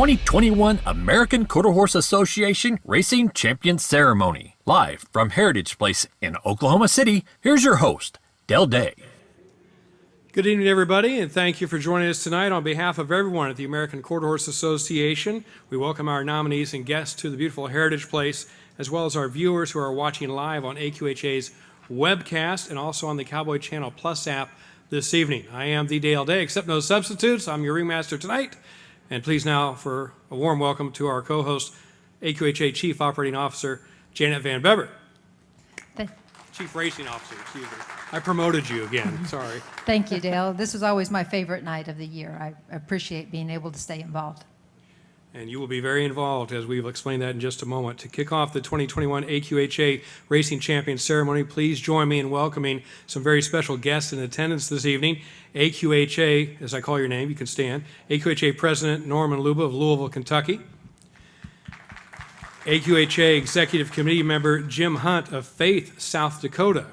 2021 American Quarter Horse Association Racing Champion Ceremony. Live from Heritage Place in Oklahoma City, here's your host, Del Day. Good evening, everybody, and thank you for joining us tonight. On behalf of everyone at the American Quarter Horse Association, we welcome our nominees and guests to the beautiful Heritage Place, as well as our viewers who are watching live on AQHA's webcast and also on the Cowboy Channel Plus app this evening. I am the Dale Day, except no substitutes. I'm your ringmaster tonight. And please now for a warm welcome to our co-host, AQHA Chief Operating Officer, Janet Van Bever. Chief Racing Officer, excuse me. I promoted you again, sorry. Thank you, Dale. This is always my favorite night of the year. I appreciate being able to stay involved. And you will be very involved, as we will explain that in just a moment. To kick off the 2021 AQHA Racing Champion Ceremony, please join me in welcoming some very special guests in attendance this evening. AQHA, as I call your name, you can stand. AQHA President Norman Luba of Louisville, Kentucky. AQHA Executive Committee Member Jim Hunt of Faith, South Dakota.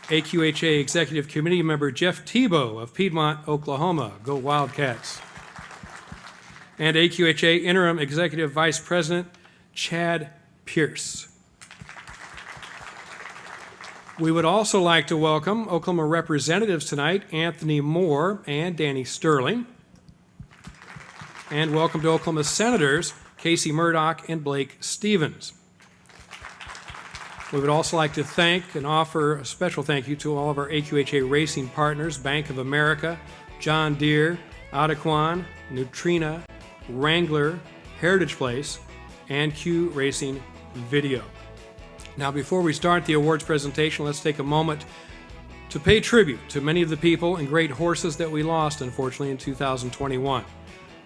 AQHA Executive Committee Member Jeff Tebow of Piedmont, Oklahoma. Go Wildcats. And AQHA Interim Executive Vice President Chad Pierce. We would also like to welcome Oklahoma representatives tonight, Anthony Moore and Danny Sterling. And welcome to Oklahoma Senators, Casey Murdoch and Blake Stevens. We would also like to thank and offer a special thank you to all of our AQHA racing partners, Bank of America, John Deere, Adequan, Nutrina, Wrangler, Heritage Place, and Q Racing Video. Now, before we start the awards presentation, let's take a moment to pay tribute to many of the people and great horses that we lost, unfortunately, in 2021.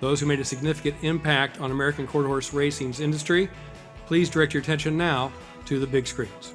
Those who made a significant impact on American quarter horse racing's industry. Please direct your attention now to the big screens.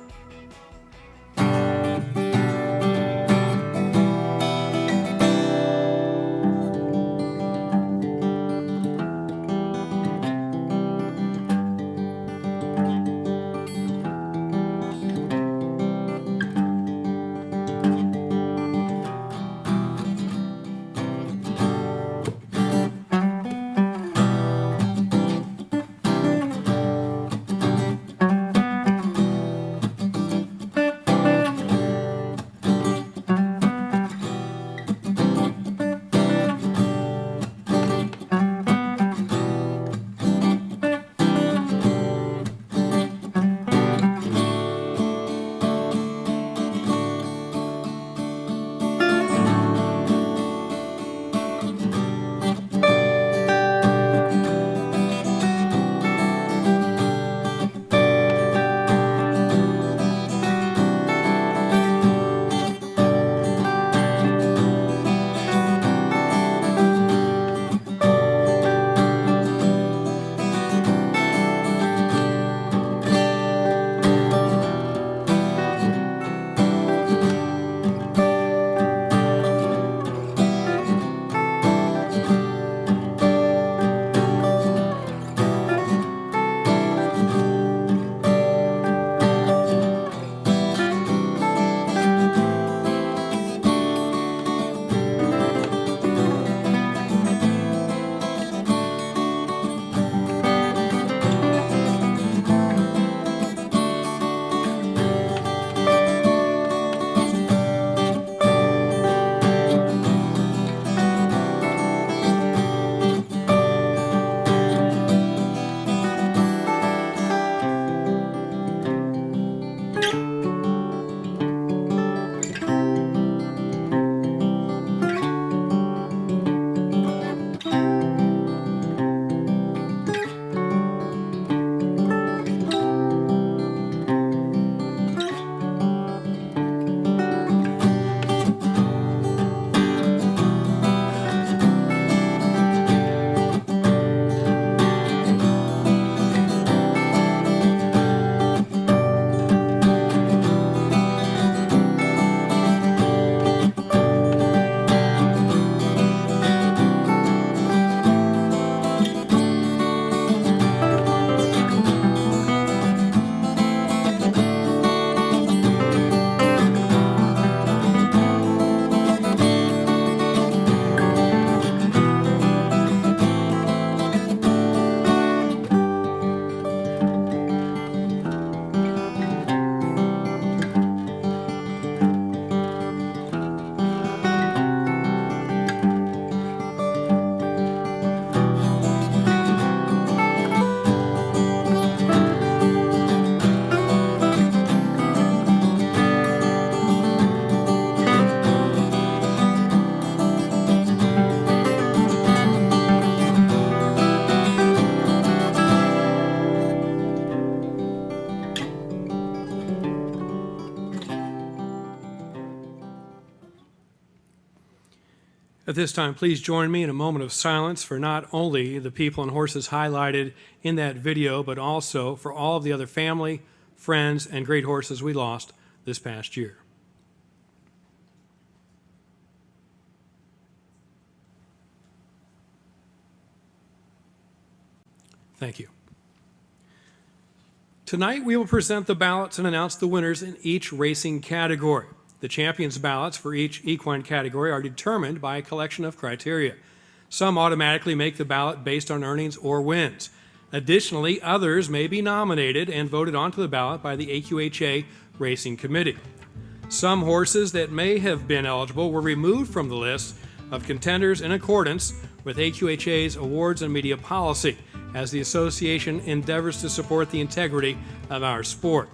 At this time, please join me in a moment of silence for not only the people and horses highlighted in that video, but also for all of the other family, friends, and great horses we lost this past year. Thank you. Tonight, we will present the ballots and announce the winners in each racing category. The champions' ballots for each equine category are determined by a collection of criteria. Some automatically make the ballot based on earnings or wins. Additionally, others may be nominated and voted onto the ballot by the AQHA Racing Committee. Some horses that may have been eligible were removed from the list of contenders in accordance with AQHA's awards and media policy, as the association endeavors to support the integrity of our sport.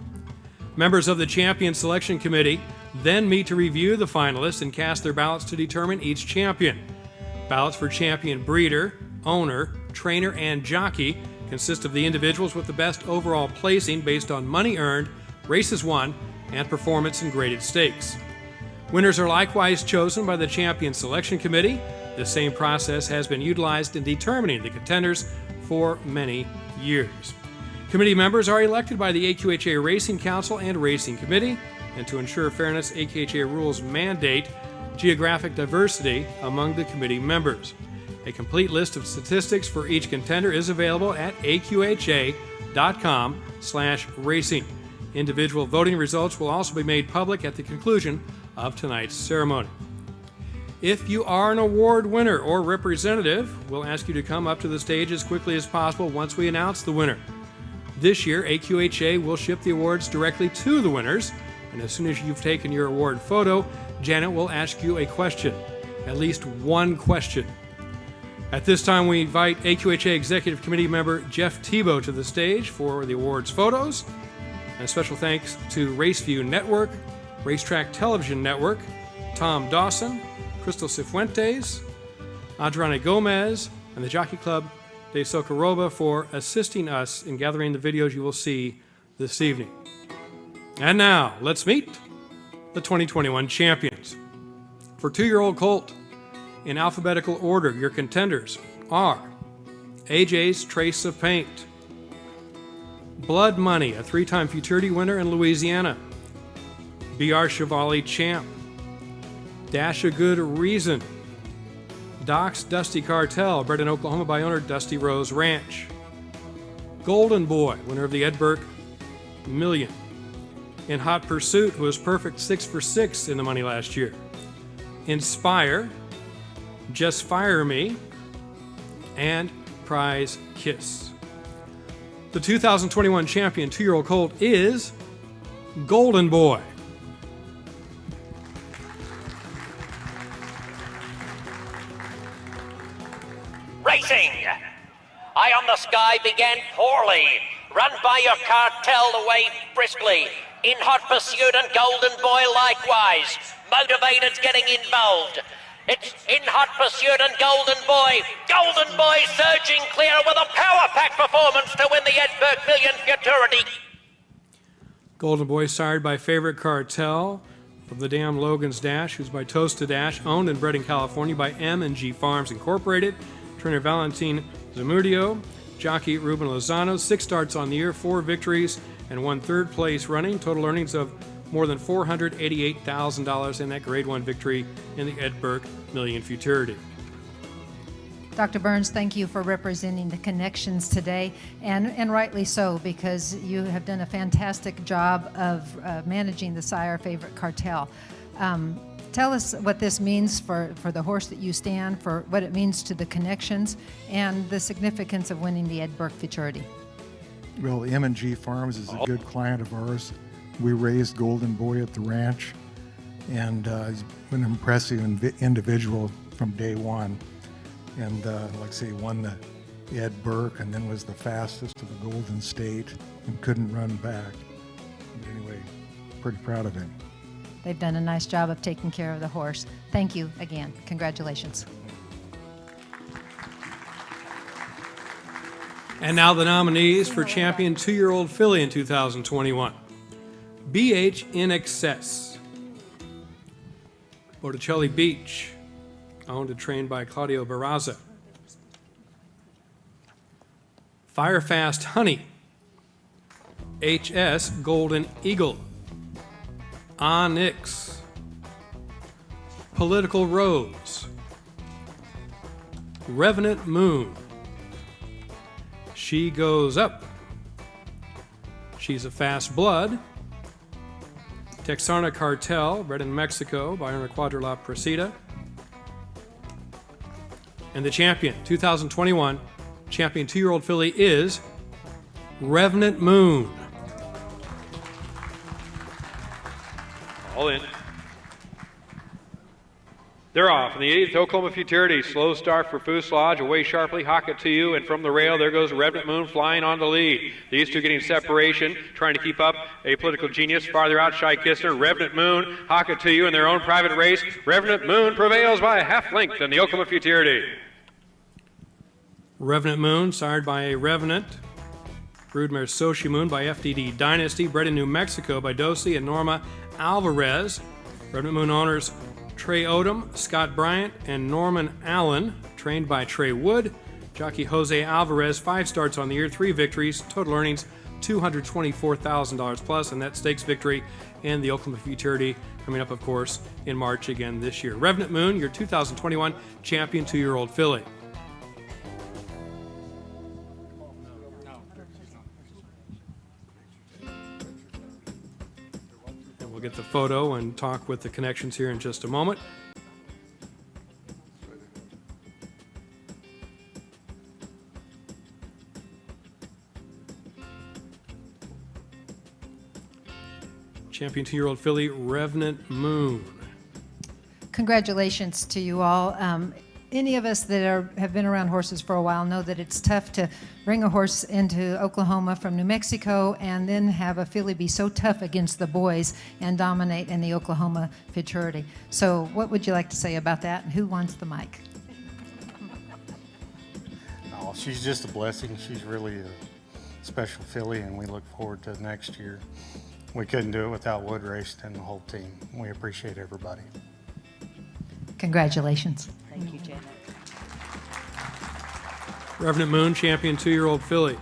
Members of the Champion Selection Committee then meet to review the finalists and cast their ballots to determine each champion. Ballots for champion breeder, owner, trainer, and jockey consist of the individuals with the best overall placing based on money earned, races won, and performance in graded stakes. Winners are likewise chosen by the Champion Selection Committee. The same process has been utilized in determining the contenders for many years. Committee members are elected by the AQHA Racing Council and Racing Committee, and to ensure fairness, AQHA rules mandate geographic diversity among the committee members. A complete list of statistics for each contender is available at aqha.com/racing. Individual voting results will also be made public at the conclusion of tonight's ceremony. If you are an award winner or representative, we'll ask you to come up to the stage as quickly as possible once we announce the winner. This year, AQHA will ship the awards directly to the winners, and as soon as you've taken your award photo, Janet will ask you a question, at least one question. At this time, we invite AQHA Executive Committee member Jeff Tebow to the stage for the awards photos. And special thanks to Raceview Network, Racetrack Television Network, Tom Dawson, Crystal Cifuentes, Andreini Gomez, and the Jockey Club de Socorroba for assisting us in gathering the videos you will see this evening. And now, let's meet the 2021 champions. For 2-year-old colt, in alphabetical order, your contenders are AJ's Trace of Paint, Blood Money, a 3-time Futurity winner in Louisiana, BR Chevalier Champ, Dash a Good Reason, Doc's Dusty Cartel, bred in Oklahoma by owner Dusty Rose Ranch, Golden Boy, winner of the Ed Burke Million, in Hot Pursuit, who was perfect 6 for 6 in the money last year, Inspire, Just Fire Me, and Prize Kiss. The 2021 champion 2-year-old colt is Golden Boy. Racing! Eye on the Sky began poorly. Run by your cartel away briskly. In Hot Pursuit and Golden Boy likewise. Motivated's getting involved. It's In Hot Pursuit and Golden Boy. Golden Boy surging clear with a power-packed performance to win the Ed Burke Million Futurity. Golden Boy sired by Favorite Cartel from the Dam Logan's Dash, who's by Toast to Dash, owned and bred in California by M&G Farms Incorporated. Trainer Valentin Zamudio, jockey Ruben Lozano, 6 starts on the year, 4 victories, and 1 third place running. Total earnings of more than $488,000 in that Grade 1 victory in the Ed Burke Million Futurity. Dr. Burns, thank you for representing the connections today, and rightly so, because you have done a fantastic job of managing the sire Favorite Cartel. Tell us what this means for the horse that you stand, for what it means to the connections, and the significance of winning the Ed Burke Futurity. Well, M&G Farms is a good client of ours. We raised Golden Boy at the ranch, and he's been an impressive individual from day one. And like I say, won the Ed Burke and then was the fastest to the Golden State and couldn't run back. But anyway, pretty proud of him. They've done a nice job of taking care of the horse. Thank you again. Congratulations. And now the nominees for champion 2-year-old filly in 2021. BH In Excess, Botticelli Beach, owned and trained by Claudio Barraza. Firefast Honey, HS Golden Eagle. Onyx, Political Rose, Revenant Moon, She Goes Up, She's a Fast Blood, Texarna Cartel, bred in Mexico by owner Cuadrilla Presida, and the champion, 2021 champion 2-year-old filly is Revenant Moon. All in. They're off. In the 8th Oklahoma Futurity, slow start for Fuselage, away sharply, Hawk It To You, and from the rail, there goes Revenant Moon flying on the lead. These two getting separation, trying to keep up a Political Genius. Farther out, Shy Kistner, Revenant Moon, Hawk It To You in their own private race. Revenant Moon prevails by a half length in the Oklahoma Futurity. Revenant Moon, sired by a Revenant. Broodmare Sochi Moon by FDD Dynasty, bred in New Mexico by Dosi and Norma Alvarez. Revenant Moon owners Trey Odom, Scott Bryant, and Norman Allen, trained by Trey Wood. Jockey Jose Alvarez, 5 starts on the year, 3 victories, total earnings $224,000 plus, and that stakes victory in the Oklahoma Futurity coming up, of course, in March again this year. Revenant Moon, your 2021 champion 2-year-old filly. Get the photo and talk with the connections here in just a moment. Champion 2-year-old filly, Revenant Moon. Congratulations to you all. Any of us that have been around horses for a while know that it's tough to bring a horse into Oklahoma from New Mexico and then have a filly be so tough against the boys and dominate in the Oklahoma Futurity. So what would you like to say about that, and who wants the mic? Oh, she's just a blessing. She's really a special filly, and we look forward to next year. We couldn't do it without Wood Raced and the whole team. We appreciate everybody. Congratulations. Thank you, Janet. Revenant Moon, champion 2-year-old filly.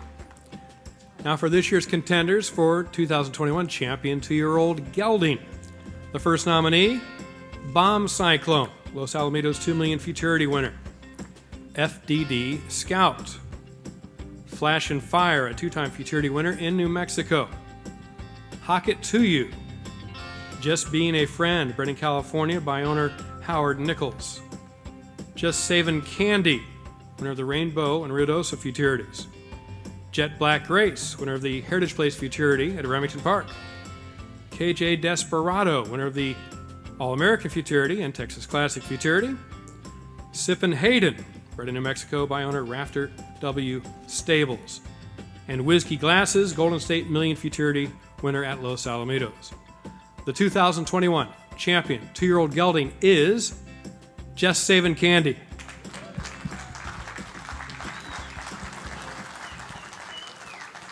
Now for this year's contenders for 2021 champion 2-year-old gelding. The first nominee, Bomb Cyclone, Los Alamitos $2 million Futurity winner. FDD Scout. Flash and Fire, a 2-time Futurity winner in New Mexico. Hawk It To You. Just Being a Friend, bred in California by owner Howard Nichols. Just Savin' Candy, winner of the Rainbow and Ruidoso Futurities. Jet Black Grace, winner of the Heritage Place Futurity at Remington Park. KJ Desperado, winner of the All-American Futurity and Texas Classic Futurity. Sippin' Hayden, bred in New Mexico by owner Rafter W. Stables. And Whiskey Glasses, Golden State Million Futurity winner at Los Alamitos. The 2021 champion 2-year-old gelding is Just Savin' Candy.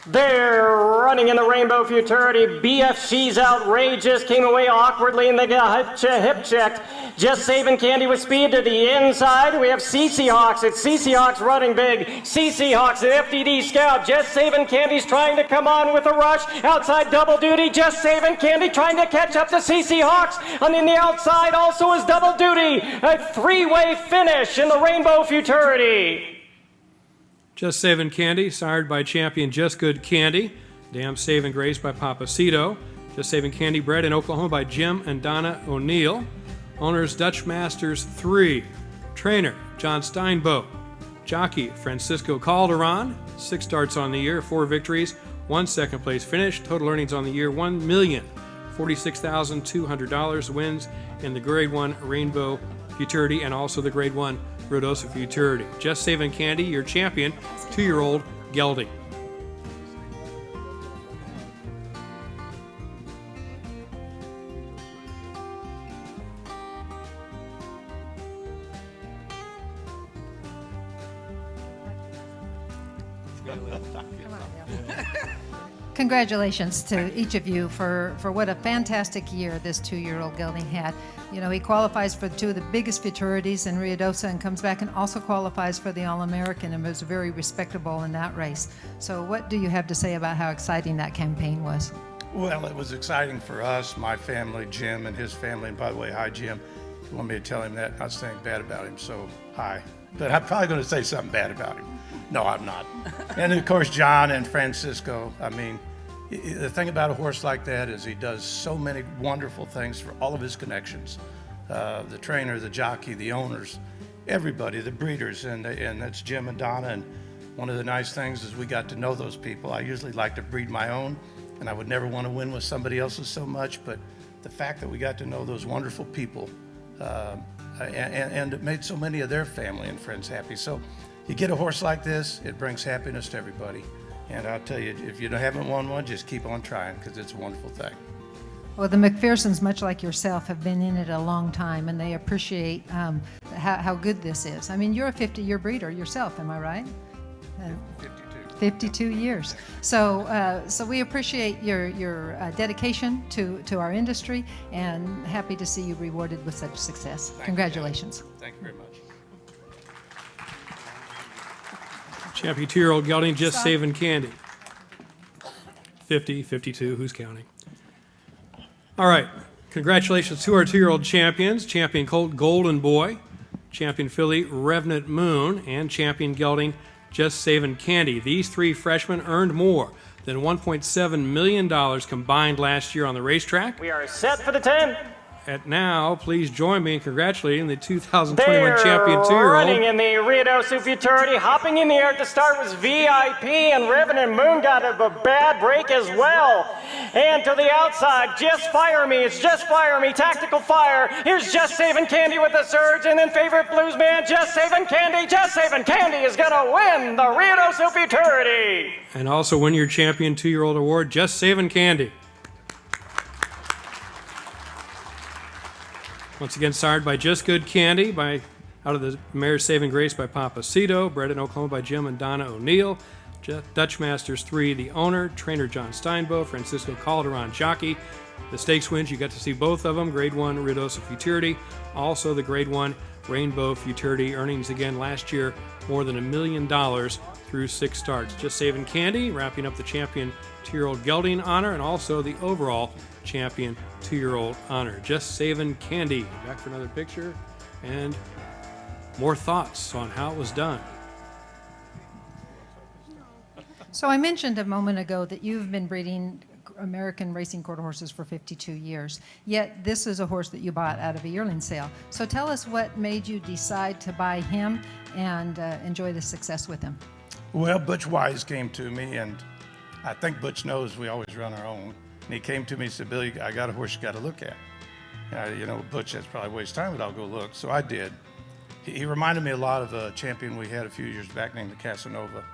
They're running in the Rainbow Futurity. BF She's Outrageous came away awkwardly and they got hip checked. Just Savin' Candy with speed to the inside. We have CC Hawks. It's CC Hawks running big. CC Hawks and FDD Scout. Just Savin' Candy's trying to come on with a rush. Outside Double Duty. Just Savin' Candy trying to catch up to CC Hawks. And in the outside also is Double Duty. A 3-way finish in the Rainbow Futurity. Just Savin' Candy, sired by champion Just Good Candy. Damn Savin' Grace by Papacito. Just Savin' Candy, bred in Oklahoma by Jim and Donna O'Neill. Owners Dutch Masters 3. Trainer John Steinbow. Jockey Francisco Calderon. 6 starts on the year, 4 victories, 1 second place finish. Total earnings on the year $1,046,200. Wins in the Grade 1 Rainbow Futurity and also the Grade 1 Ruidoso Futurity. Just Savin' Candy, your champion 2-year-old gelding. Congratulations to each of you for what a fantastic year this 2-year-old gelding had. You know, he qualifies for 2 of the biggest futurities in Ruidoso and comes back and also qualifies for the All-American and was very respectable in that race. So what do you have to say about how exciting that campaign was? Well, it was exciting for us, my family, Jim and his family. And by the way, hi, Jim. If you want me to tell him that, not saying bad about him, so hi. But I'm probably going to say something bad about him. No, I'm not. And of course, John and Francisco. I mean, the thing about a horse like that is he does so many wonderful things for all of his connections. The trainer, the jockey, the owners, everybody, the breeders, and that's Jim and Donna. And one of the nice things is we got to know those people. I usually like to breed my own, and I would never want to win with somebody else's so much, but the fact that we got to know those wonderful people and it made so many of their family and friends happy. So you get a horse like this, it brings happiness to everybody. And I'll tell you, if you haven't won one, just keep on trying because it's a wonderful thing. Well, the McPhersons, much like yourself, have been in it a long time, and they appreciate how good this is. I mean, you're a 50-year breeder yourself, am I right? 52 years. So we appreciate your dedication to our industry, and happy to see you rewarded with such success. Congratulations. Thank you very much. Champion 2-year-old gelding, just saving candy. 50, 52, who's counting? All right, congratulations to our 2-year-old champions, champion colt Golden Boy, champion filly Revenant Moon, and champion gelding, just saving candy. These 3 freshmen earned more than $1.7 million combined last year on the racetrack. We are set for the 10. And now, please join me in congratulating the 2021 champion 2-year-old. Running in the Ruidoso Futurity, hopping in the air to start was VIP, and Revenant Moon got a bad break as well. And to the outside, Just Fire Me, it's Just Fire Me, Tactical Fire. Here's Just Saving Candy with the surge, and then favorite blues man, Just Saving Candy is gonna win the Ruidoso Futurity. And also win your champion 2-year-old award, Just Saving Candy. Once again, sired by Just Good Candy, out of the Mare's Saving Grace by Papacito, bred in Oklahoma by Jim and Donna O'Neill, Dutch Masters 3, the owner, trainer John Steinbo, Francisco Calderon, jockey. The stakes wins, you got to see both of them, Grade 1 Ruidoso Futurity, also the Grade 1 Rainbow Futurity. Earnings again last year, more than $1 million through 6 starts. Just Saving Candy, wrapping up the champion 2-year-old gelding honor, and also the overall champion 2-year-old honor. Just Saving Candy. Back for another picture and more thoughts on how it was done. So I mentioned a moment ago that you've been breeding American racing quarter horses for 52 years, yet this is a horse that you bought out of a yearling sale. So tell us what made you decide to buy him and enjoy the success with him. Well, Butch Wise came to me, and I think Butch knows we always run our own. And he came to me and said, Billy, I got a horse you got to look at. Butch, that's probably a waste of time, but I'll go look. So I did. He reminded me a lot of a champion we had a few years back named the Casanova.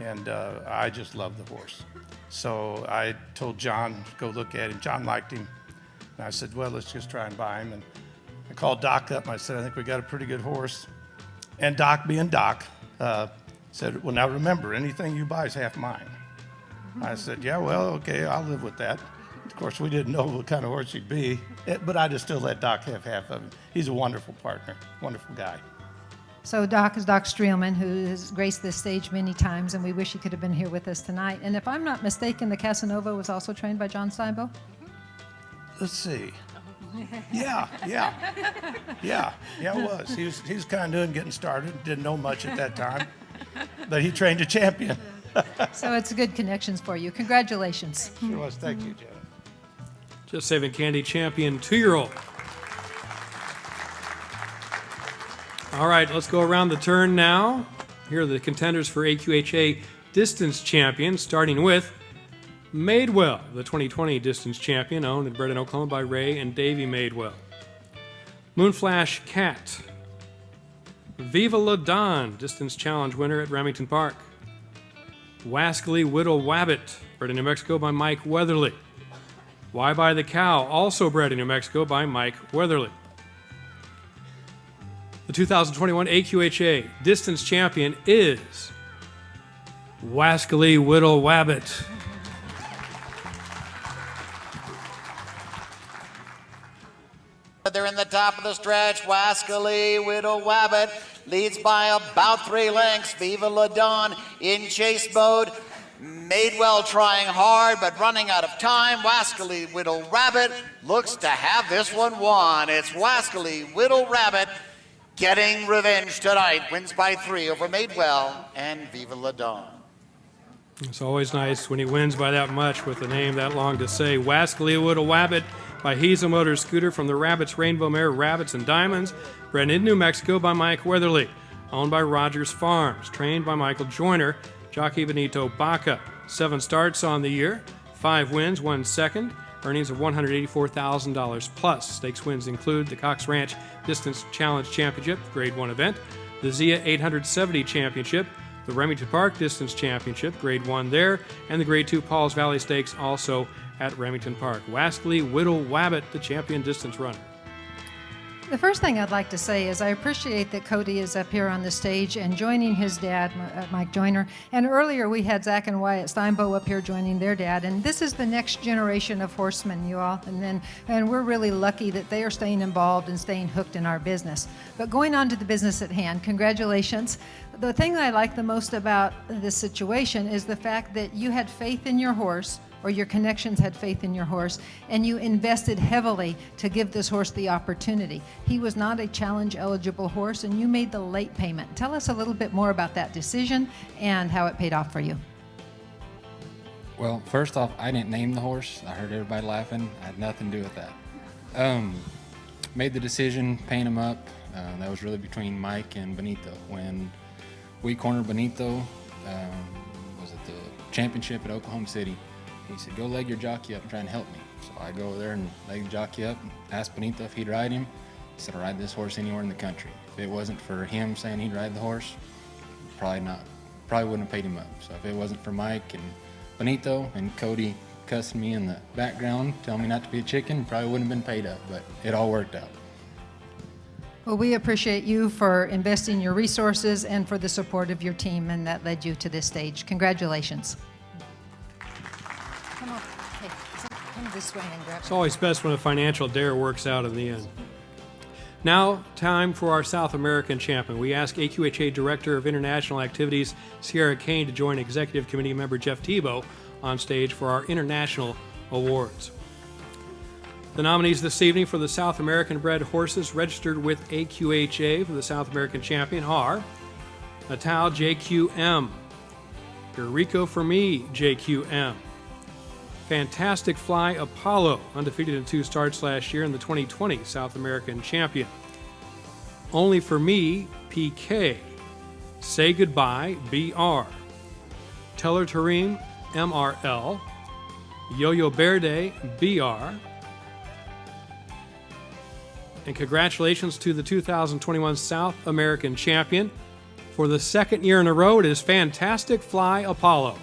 And I just loved the horse. So I told John, go look at him. John liked him. And I said, well, let's just try and buy him. And I called Doc up and I said, I think we got a pretty good horse. And Doc, being Doc, said, well, now remember, anything you buy is half mine. I said, yeah, well, okay, I'll live with that. Of course, we didn't know what kind of horse he'd be, but I just still let Doc have half of him. He's a wonderful partner, wonderful guy. So Doc is Doc Streelman, who has graced this stage many times, and we wish he could have been here with us tonight. And if I'm not mistaken, the Casanova was also trained by John Steinbo? Let's see. Yeah, it was. He was kind of getting started, didn't know much at that time, but he trained a champion. So it's good connections for you. Congratulations. Sure was. Thank you, Jenna. Just Saving Candy champion 2-year-old. All right, let's go around the turn now. Here are the contenders for AQHA Distance Champion, starting with Madewell, the 2020 Distance Champion, owned and bred in Oklahoma by Ray and Davey Madewell. Moonflash Cat. Viva La Don, Distance Challenge winner at Remington Park. Wascally Whittle Wabbit, bred in New Mexico by Mike Weatherly. Why Buy the Cow, also bred in New Mexico by Mike Weatherly. The 2021 AQHA Distance Champion is Wascally Whittle Wabbit. but they're in the top of the stretch. Wascally Widow Wabbit leads by about 3 lengths. Viva La Dawn in chase mode. Madewell trying hard, but running out of time. Wascally Widow Rabbit looks to have this one won. It's Wascally Widow Rabbit getting revenge tonight. Wins by 3 over Madewell and Viva La Dawn. It's always nice when he wins by that much with a name that long to say. Wascally Widow Wabbit by Hazel Motor Scooter from the Rabbits Rainbow Mare Rabbits and Diamonds. Bred in New Mexico by Mike Weatherly. Owned by Rogers Farms. Trained by Michael Joyner. Jockey Benito Baca. 7 starts on the year, 5 wins, 1 second, earnings of $184,000 plus. Stakes wins include the Cox Ranch Distance Challenge Championship, Grade 1 event, the Zia 870 Championship, the Remington Park Distance Championship, Grade 1 there, and the Grade 2 Paul's Valley Stakes also at Remington Park. Wascally Widow Wabbit, the champion distance runner. The first thing I'd like to say is I appreciate that Cody is up here on the stage and joining his dad, Mike Joyner. And earlier we had Zach and Wyatt Steinbow up here joining their dad. And this is the next generation of horsemen, you all. And we're really lucky that they are staying involved and staying hooked in our business. But going on to the business at hand, congratulations. The thing that I like the most about this situation is the fact that you had faith in your horse, or your connections had faith in your horse, and you invested heavily to give this horse the opportunity. He was not a challenge-eligible horse, and you made the late payment. Tell us a little bit more about that decision and how it paid off for you. Well, first off, I didn't name the horse. I heard everybody laughing. I had nothing to do with that. Made the decision, paying him up. That was really between Mike and Benito. When we cornered Benito, was at the championship at Oklahoma City. He said, go leg your jockey up and try and help me. So I go over there and leg the jockey up and ask Benito if he'd ride him. He said, I'll ride this horse anywhere in the country. If it wasn't for him saying he'd ride the horse, probably wouldn't have paid him up. So if it wasn't for Mike and Benito and Cody cussing me in the background, telling me not to be a chicken, probably wouldn't have been paid up, but it all worked out. Well, we appreciate you for investing your resources and for the support of your team, and that led you to this stage. Congratulations. Come on. Hey, come this way and grab it. It's always best when a financial dare works out in the end. Now, time for our South American champion. We ask AQHA Director of International Activities, Sierra Kane, to join Executive Committee member Jeff Tebow on stage for our international awards. The nominees this evening for the South American bred horses registered with AQHA for the South American champion are Natal JQM, Eurico for Me JQM, Fantastic Fly Apollo, undefeated in 2 starts last year, in the 2020 South American champion. Only for Me PK, Say Goodbye BR, Teller Tarim MRL, Yo-Yo Verde BR, and congratulations to the 2021 South American champion. For the 2nd year in a row, it is Fantastic Fly Apollo.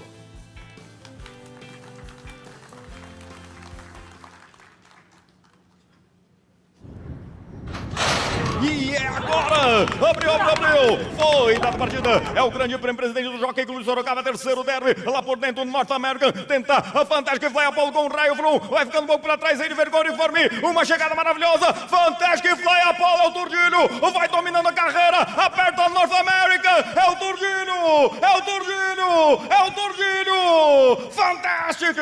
E é agora! Abriu! Foi da partida! É o grande prêmio presidente do Jockey Clube Sorocaba, terceiro derby, lá por dentro do Norte América. Tenta a Fantastic Fly Apollo com o raio Crone. Vai ficando um pouco para trás, ele vergou uniforme. Uma chegada maravilhosa. Fantastic Fly Apollo é o Turdino. Vai dominando a carreira. Aperta o Norte América. É o Turdino! É o Turdino! É o Turdino! Fantastic!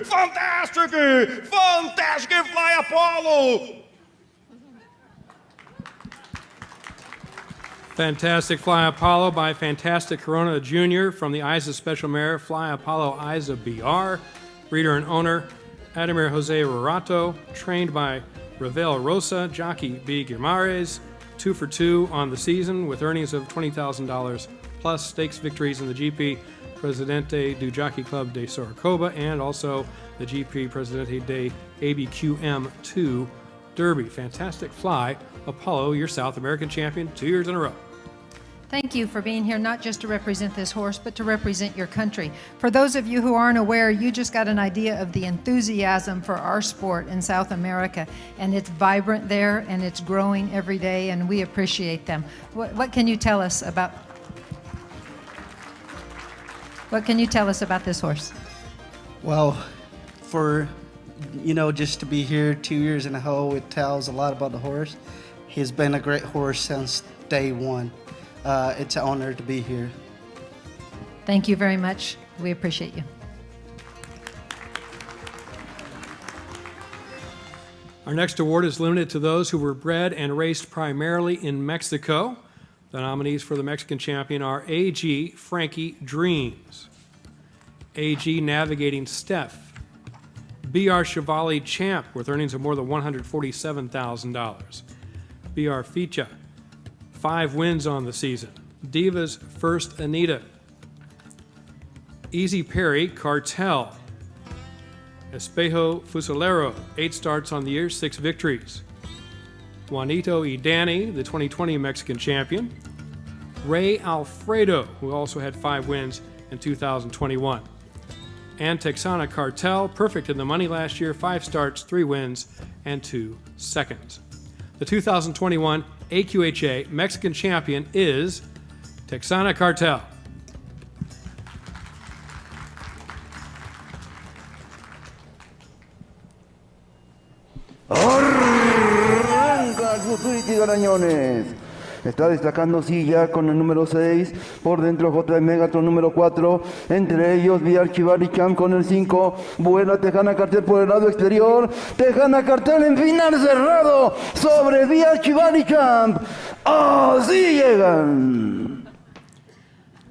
Fantastic! Fantastic Fly Apollo! Fantastic Fly Apollo by Fantastic Corona Jr. from the Isa Special Mare Fly Apollo Isa BR. Breeder and owner Ademir Jose Rorato. Trained by Ravel Rosa, jockey B. Guimares. 2 for 2 on the season with earnings of $20,000 plus stakes victories in the GP Presidente do Jockey Club de Sorocaba and also the GP Presidente de ABQM2 Derby. Fantastic Fly Apollo, your South American champion 2 years in a row. Thank you for being here, not just to represent this horse, but to represent your country. For those of you who aren't aware, you just got an idea of the enthusiasm for our sport in South America, and it's vibrant there, and it's growing every day, and we appreciate them. What can you tell us about? What can you tell us about this horse? Well, for you know, just to be here 2 years in a row, it tells a lot about the horse. He's been a great horse since day one. It's an honor to be here. Thank you very much. We appreciate you. Our next award is limited to those who were bred and raced primarily in Mexico. The nominees for the Mexican champion are A.G. Frankie Dreams, A.G. Navigating Steph, B.R. Chevalier Champ with earnings of more than $147,000, B.R. Ficha, 5 wins on the season, Divas First Anita, Easy Perry Cartel, Espejo Fusilero, 8 starts on the year, 6 victories. Juanito y Danny, the 2020 Mexican champion. Ray Alfredo, who also had 5 wins in 2021. And Texana Cartel, perfect in the money last year, 5 starts, 3 wins, and 2 seconds. The 2021 AQHA Mexican champion is Texana Cartel. Arranca el Futurity Garañones. Está destacando Silla con el número 6. Por dentro J. Megatron número 4. Entre ellos VR Chivari Chan con el 5. Buena Tejana Cartel por el lado exterior. Tejana Cartel en final cerrado sobre VR Chivari Chan. Así llegan.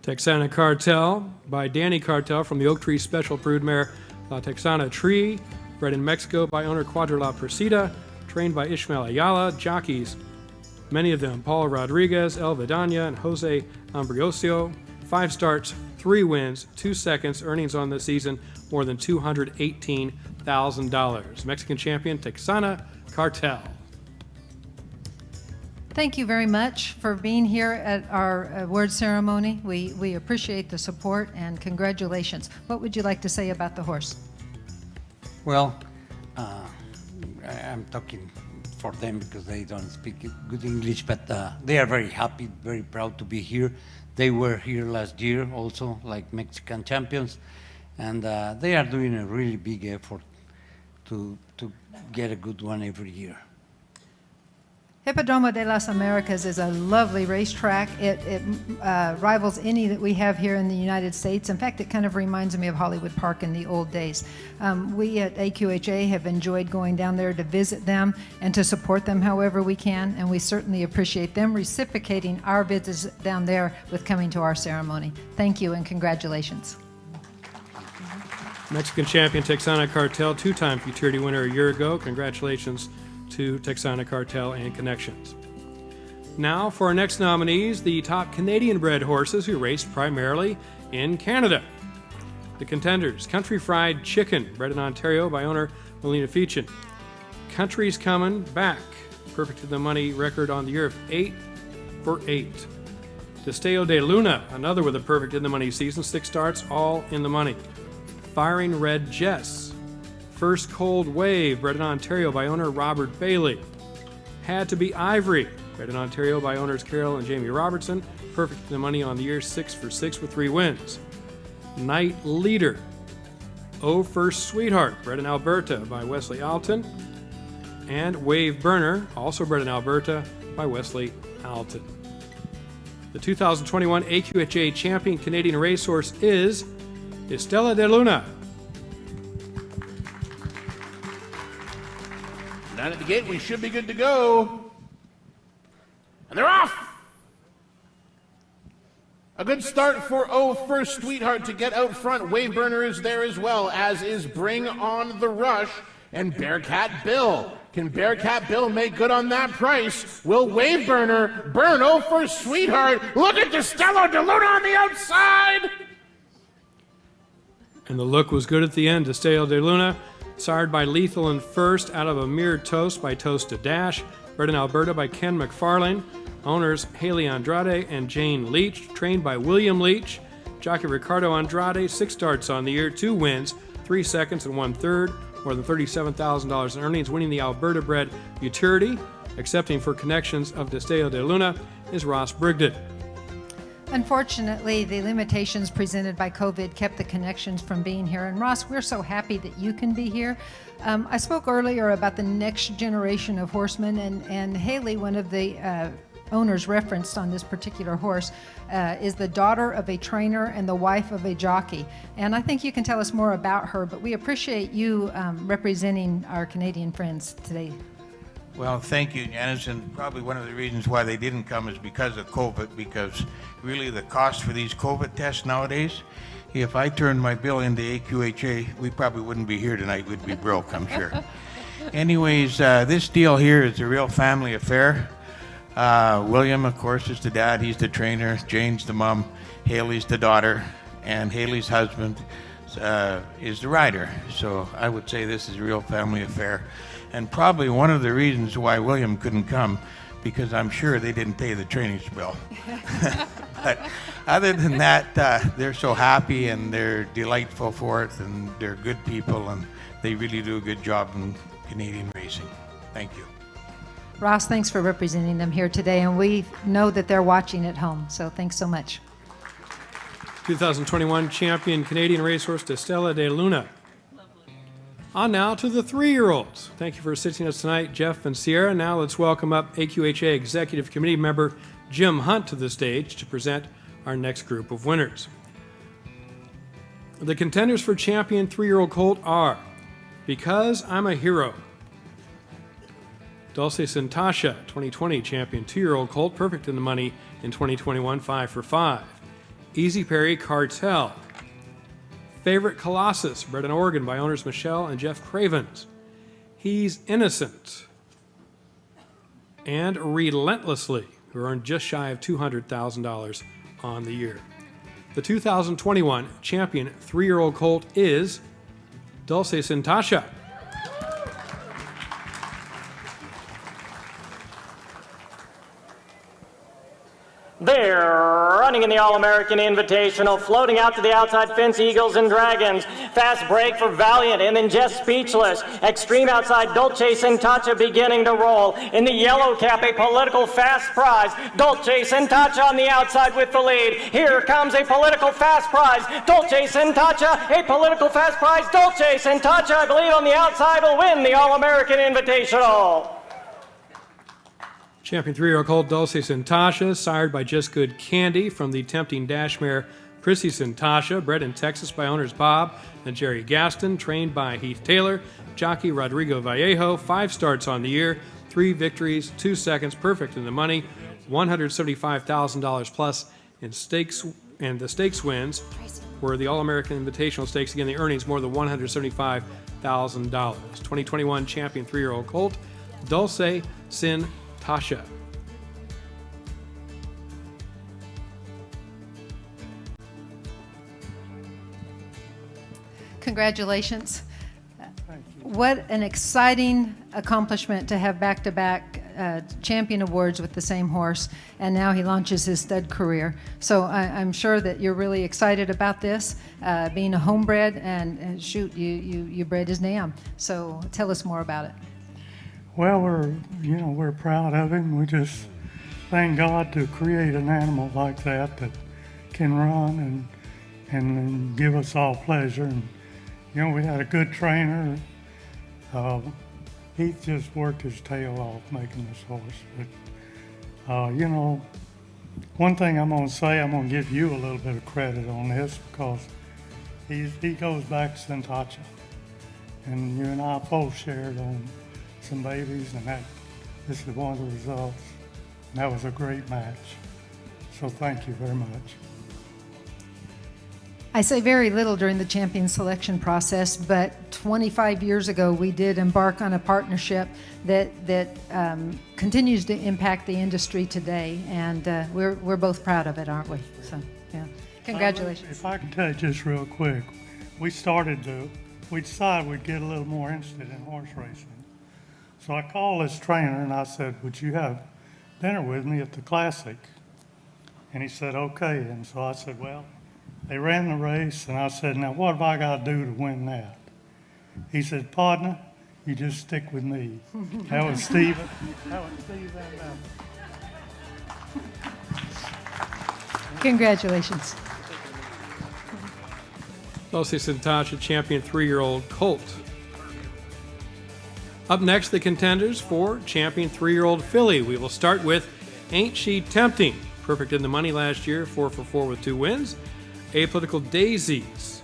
Texana Cartel by Danny Cartel from the Oak Tree Special Brood Mare La Texana Tree. Bred in Mexico by owner Cuadra La Persida, trained by Ishmael Ayala, jockeys, many of them Paul Rodriguez, El Vidania, and Jose Ambrosio. 5 starts, 3 wins, 2 seconds, earnings on the season more than $218,000. Mexican champion Texana Cartel. Thank you very much for being here at our award ceremony. We appreciate the support and congratulations. What would you like to say about the horse? Well, I'm talking for them because they don't speak good English, but they are very happy, very proud to be here. They were here last year also, like Mexican champions, and they are doing a really big effort to get a good one every year. Hippodromo de las Americas is a lovely racetrack. It rivals any that we have here in the United States. In fact, it kind of reminds me of Hollywood Park in the old days. We at AQHA have enjoyed going down there to visit them and to support them however we can, and we certainly appreciate them reciprocating our visits down there with coming to our ceremony. Thank you and congratulations. Mexican champion Texana Cartel, 2-time Futurity winner a year ago. Congratulations to Texana Cartel and Connections. Now for our next nominees, the top Canadian-bred horses who raced primarily in Canada. The contenders, Country Fried Chicken, bred in Ontario by owner Melina Feechin. Country's Coming Back, perfect in the money record on the year of 8 for 8. Destello de Luna, another with a perfect in the money season, 6 starts, all in the money. Firing Red Jess, First Cold Wave, bred in Ontario by owner Robert Bailey. Had to Be Ivory, bred in Ontario by owners Carol and Jamie Robertson. Perfect in the money on the year, 6 for 6 with 3 wins. Night Leader. Oh First Sweetheart, bred in Alberta by Wesley Alton. And Wave Burner, also bred in Alberta by Wesley Alton. The 2021 AQHA champion Canadian racehorse is Estela de Luna. Down at the gate, we should be good to go. And they're off! A good start for Oh First Sweetheart to get out front. Wave Burner is there as well, as is Bring On the Rush and Bearcat Bill. Can Bearcat Bill make good on that price? Will Wave Burner burn Oh First Sweetheart? Look at Destello de Luna on the outside! And the look was good at the end. Destello de Luna, sired by Lethal and First out of a Mirrored Toast by Toast to Dash, bred in Alberta by Ken McFarlane, owners Haley Andrade and Jane Leach, trained by William Leach, jockey Ricardo Andrade, 6 starts on the year, 2 wins, 3 seconds and 1/3, more than $37,000 in earnings, winning the Alberta-bred Futurity. Accepting for Connections of Destello de Luna is Ross Brigden. Unfortunately, the limitations presented by COVID kept the connections from being here. And Ross, we're so happy that you can be here. I spoke earlier about the next generation of horsemen, and Haley, one of the owners referenced on this particular horse, is the daughter of a trainer and the wife of a jockey. And I think you can tell us more about her, but we appreciate you representing our Canadian friends today. Well, thank you, Janice, and probably one of the reasons why they didn't come is because of COVID, because really the cost for these COVID tests nowadays, if I turned my bill into AQHA, we probably wouldn't be here tonight. We'd be broke, I'm sure. Anyways, this deal here is a real family affair. William, of course, is the dad. He's the trainer. Jane's the mom. Haley's the daughter. And Haley's husband is the rider. So I would say this is a real family affair. And probably one of the reasons why William couldn't come, because I'm sure they didn't pay the training bill. But other than that, they're so happy and they're delightful for it, and they're good people, and they really do a good job in Canadian racing. Thank you. Ross, thanks for representing them here today, and we know that they're watching at home, so thanks so much. 2021 champion Canadian racehorse Estella de Luna. On now to the 3-year-olds. Thank you for assisting us tonight, Jeff and Sierra. Now let's welcome up AQHA Executive Committee member Jim Hunt to the stage to present our next group of winners. The contenders for champion 3-year-old colt are Because I'm a Hero, Dulce Santasha, 2020 champion 2-year-old colt, perfect in the money in 2021, 5 for 5. Easy Perry Cartel, Favorite Colossus, bred in Oregon by owners Michelle and Jeff Cravens. He's Innocent. And Relentlessly, who earned just shy of $200,000 on the year. The 2021 champion 3-year-old colt is Dulce Santasha. They're running in the All-American Invitational, floating out to the outside fence, Eagles and Dragons. Fast break for Valiant, and then just Speechless. Extreme outside, Dulce Santasha beginning to roll. In the yellow cap, a Political Fast Prize. Dulce Santasha on the outside with the lead. Here comes a Political Fast Prize. Dulce Santasha, a Political Fast Prize. Dulce Santasha, I believe, on the outside will win the All-American Invitational. Champion 3-year-old colt Dulce Santasha, sired by Just Good Candy from the tempting dash mare Prissy Santasha, bred in Texas by owners Bob and Jerry Gaston, trained by Heath Taylor, jockey Rodrigo Vallejo, 5 starts on the year, 3 victories, 2 seconds, perfect in the money, $175,000 plus in stakes, and the stakes wins were the All-American Invitational Stakes, again the earnings more than $175,000. 2021 champion 3-year-old colt Dulce Santasha. Congratulations. What an exciting accomplishment to have back-to-back champion awards with the same horse, and now he launches his stud career. So I'm sure that you're really excited about this, being a homebred, and shoot, you bred his dam. So tell us more about it. Well, we're proud of him. We just thank God to create an animal like that can run and give us all pleasure. And we had a good trainer. He just worked his tail off making this horse. But one thing I'm going to say, I'm going to give you a little bit of credit on this, because he goes back to Santasha, and you and I both shared on some babies, and this is one of the results. And that was a great match. So thank you very much. I say very little during the champion selection process, but 25 years ago we did embark on a partnership that continues to impact the industry today, and we're both proud of it, aren't we? So, yeah, congratulations. If I can tell you just real quick, we decided we'd get a little more interested in horse racing. So I called this trainer and I said, would you have dinner with me at the Classic? And he said, okay. And so I said, well, they ran the race, and I said, now what have I got to do to win that? He said, partner, you just stick with me. That was Steven. That was Steve and Congratulations. Chelsea Santasha, champion 3-year-old colt. Up next, the contenders for champion 3-year-old filly. We will start with Ain't She Tempting? Perfect in the money last year, 4 for 4 with 2 wins. Apolitical Daisies.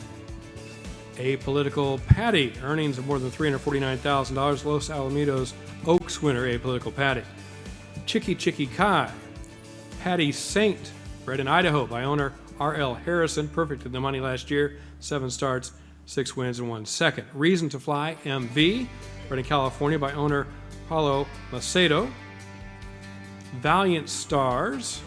Apolitical Patty, earnings of more than $349,000. Los Alamitos Oaks winner, Apolitical Patty. Chicky Chicky Kai. Patty Saint, bred in Idaho by owner R.L. Harrison. Perfect in the money last year, 7 starts, 6 wins, and 1 second. Reason to Fly, MV, bred in California by owner Paulo Macedo. Valiant Stars.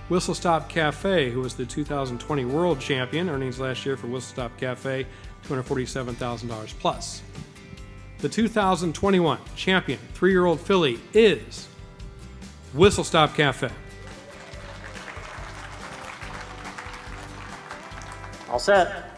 Whistle Stop Cafe, who was the 2020 World Champion. Earnings last year for Whistle Stop Cafe, $247,000 plus. The 2021 champion 3-year-old filly is Whistle Stop Cafe. All set.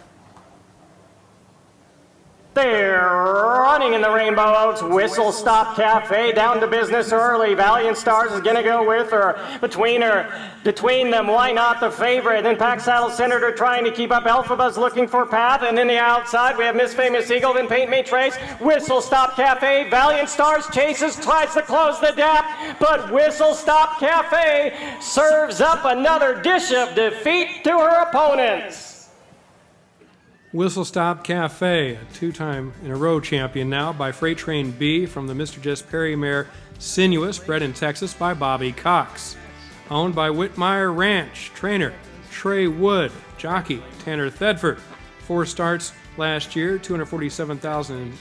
They're running in the Rainbow Oaks. Whistle Stop Cafe down to business early. Valiant Stars is going to go with her. Between them, Why Not the Favorite? And then Pack Saddle Senator trying to keep up. Elphabas looking for Path. And then the outside, we have Miss Famous Eagle, then Paint Me Trace. Whistle Stop Cafe. Valiant Stars chases, tries to close the gap. But Whistle Stop Cafe serves up another dish of defeat to her opponents. Whistle Stop Cafe, a 2-time-in-a-row champion now by Freight Train B from the Mr. Jess Perry mare Sinuous, bred in Texas by Bobby Cox. Owned by Whitmire Ranch, trainer Trey Wood, jockey Tanner Thedford. 4 starts last year, $247,000 in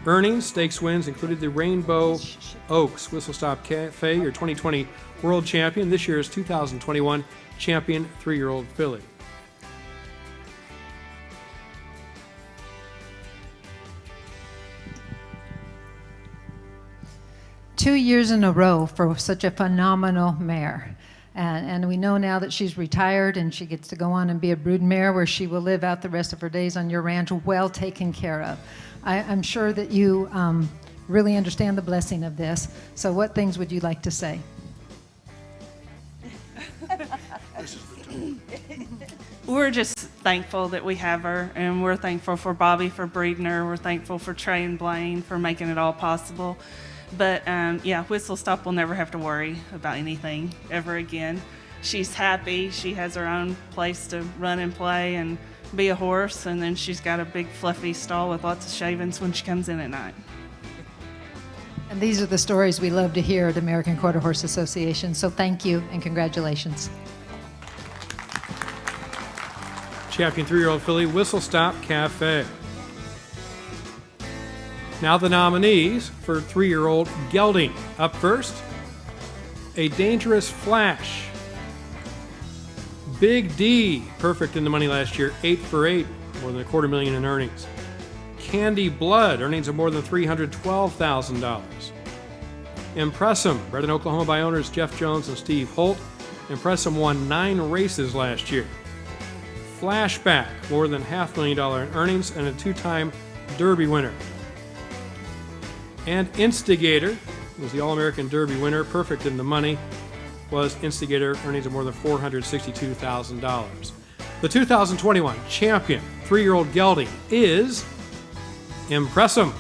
earnings. Stakes wins included the Rainbow Oaks. Whistle Stop Cafe, your 2020 world champion. This year's 2021 champion 3-year-old filly. Two years in a row for such a phenomenal mare. And we know now that she's retired and she gets to go on and be a brood mare where she will live out the rest of her days on your ranch well taken care of. I'm sure that you really understand the blessing of this. So what things would you like to say? We're just thankful that we have her, and we're thankful for Bobby for breeding her. We're thankful for Trey and Blaine for making it all possible. But yeah, Whistle Stop will never have to worry about anything ever again. She's happy. She has her own place to run and play and be a horse, and then she's got a big fluffy stall with lots of shavings when she comes in at night. And these are the stories we love to hear at American Quarter Horse Association. So thank you and congratulations. Champion 3-year-old filly, Whistle Stop Cafe. Now the nominees for 3-year-old gelding. Up first, A Dangerous Flash. Big D, perfect in the money last year, 8 for 8, more than $250,000 in earnings. Candy Blood, earnings of more than $312,000. Impressum, bred in Oklahoma by owners Jeff Jones and Steve Holt. Impressum won 9 races last year. Flashback, more than $500,000 in earnings and a 2-time Derby winner. And Instigator was the All-American Derby winner, perfect in the money, was Instigator, earnings of more than $462,000. The 2021 champion 3-year-old gelding is Impressum.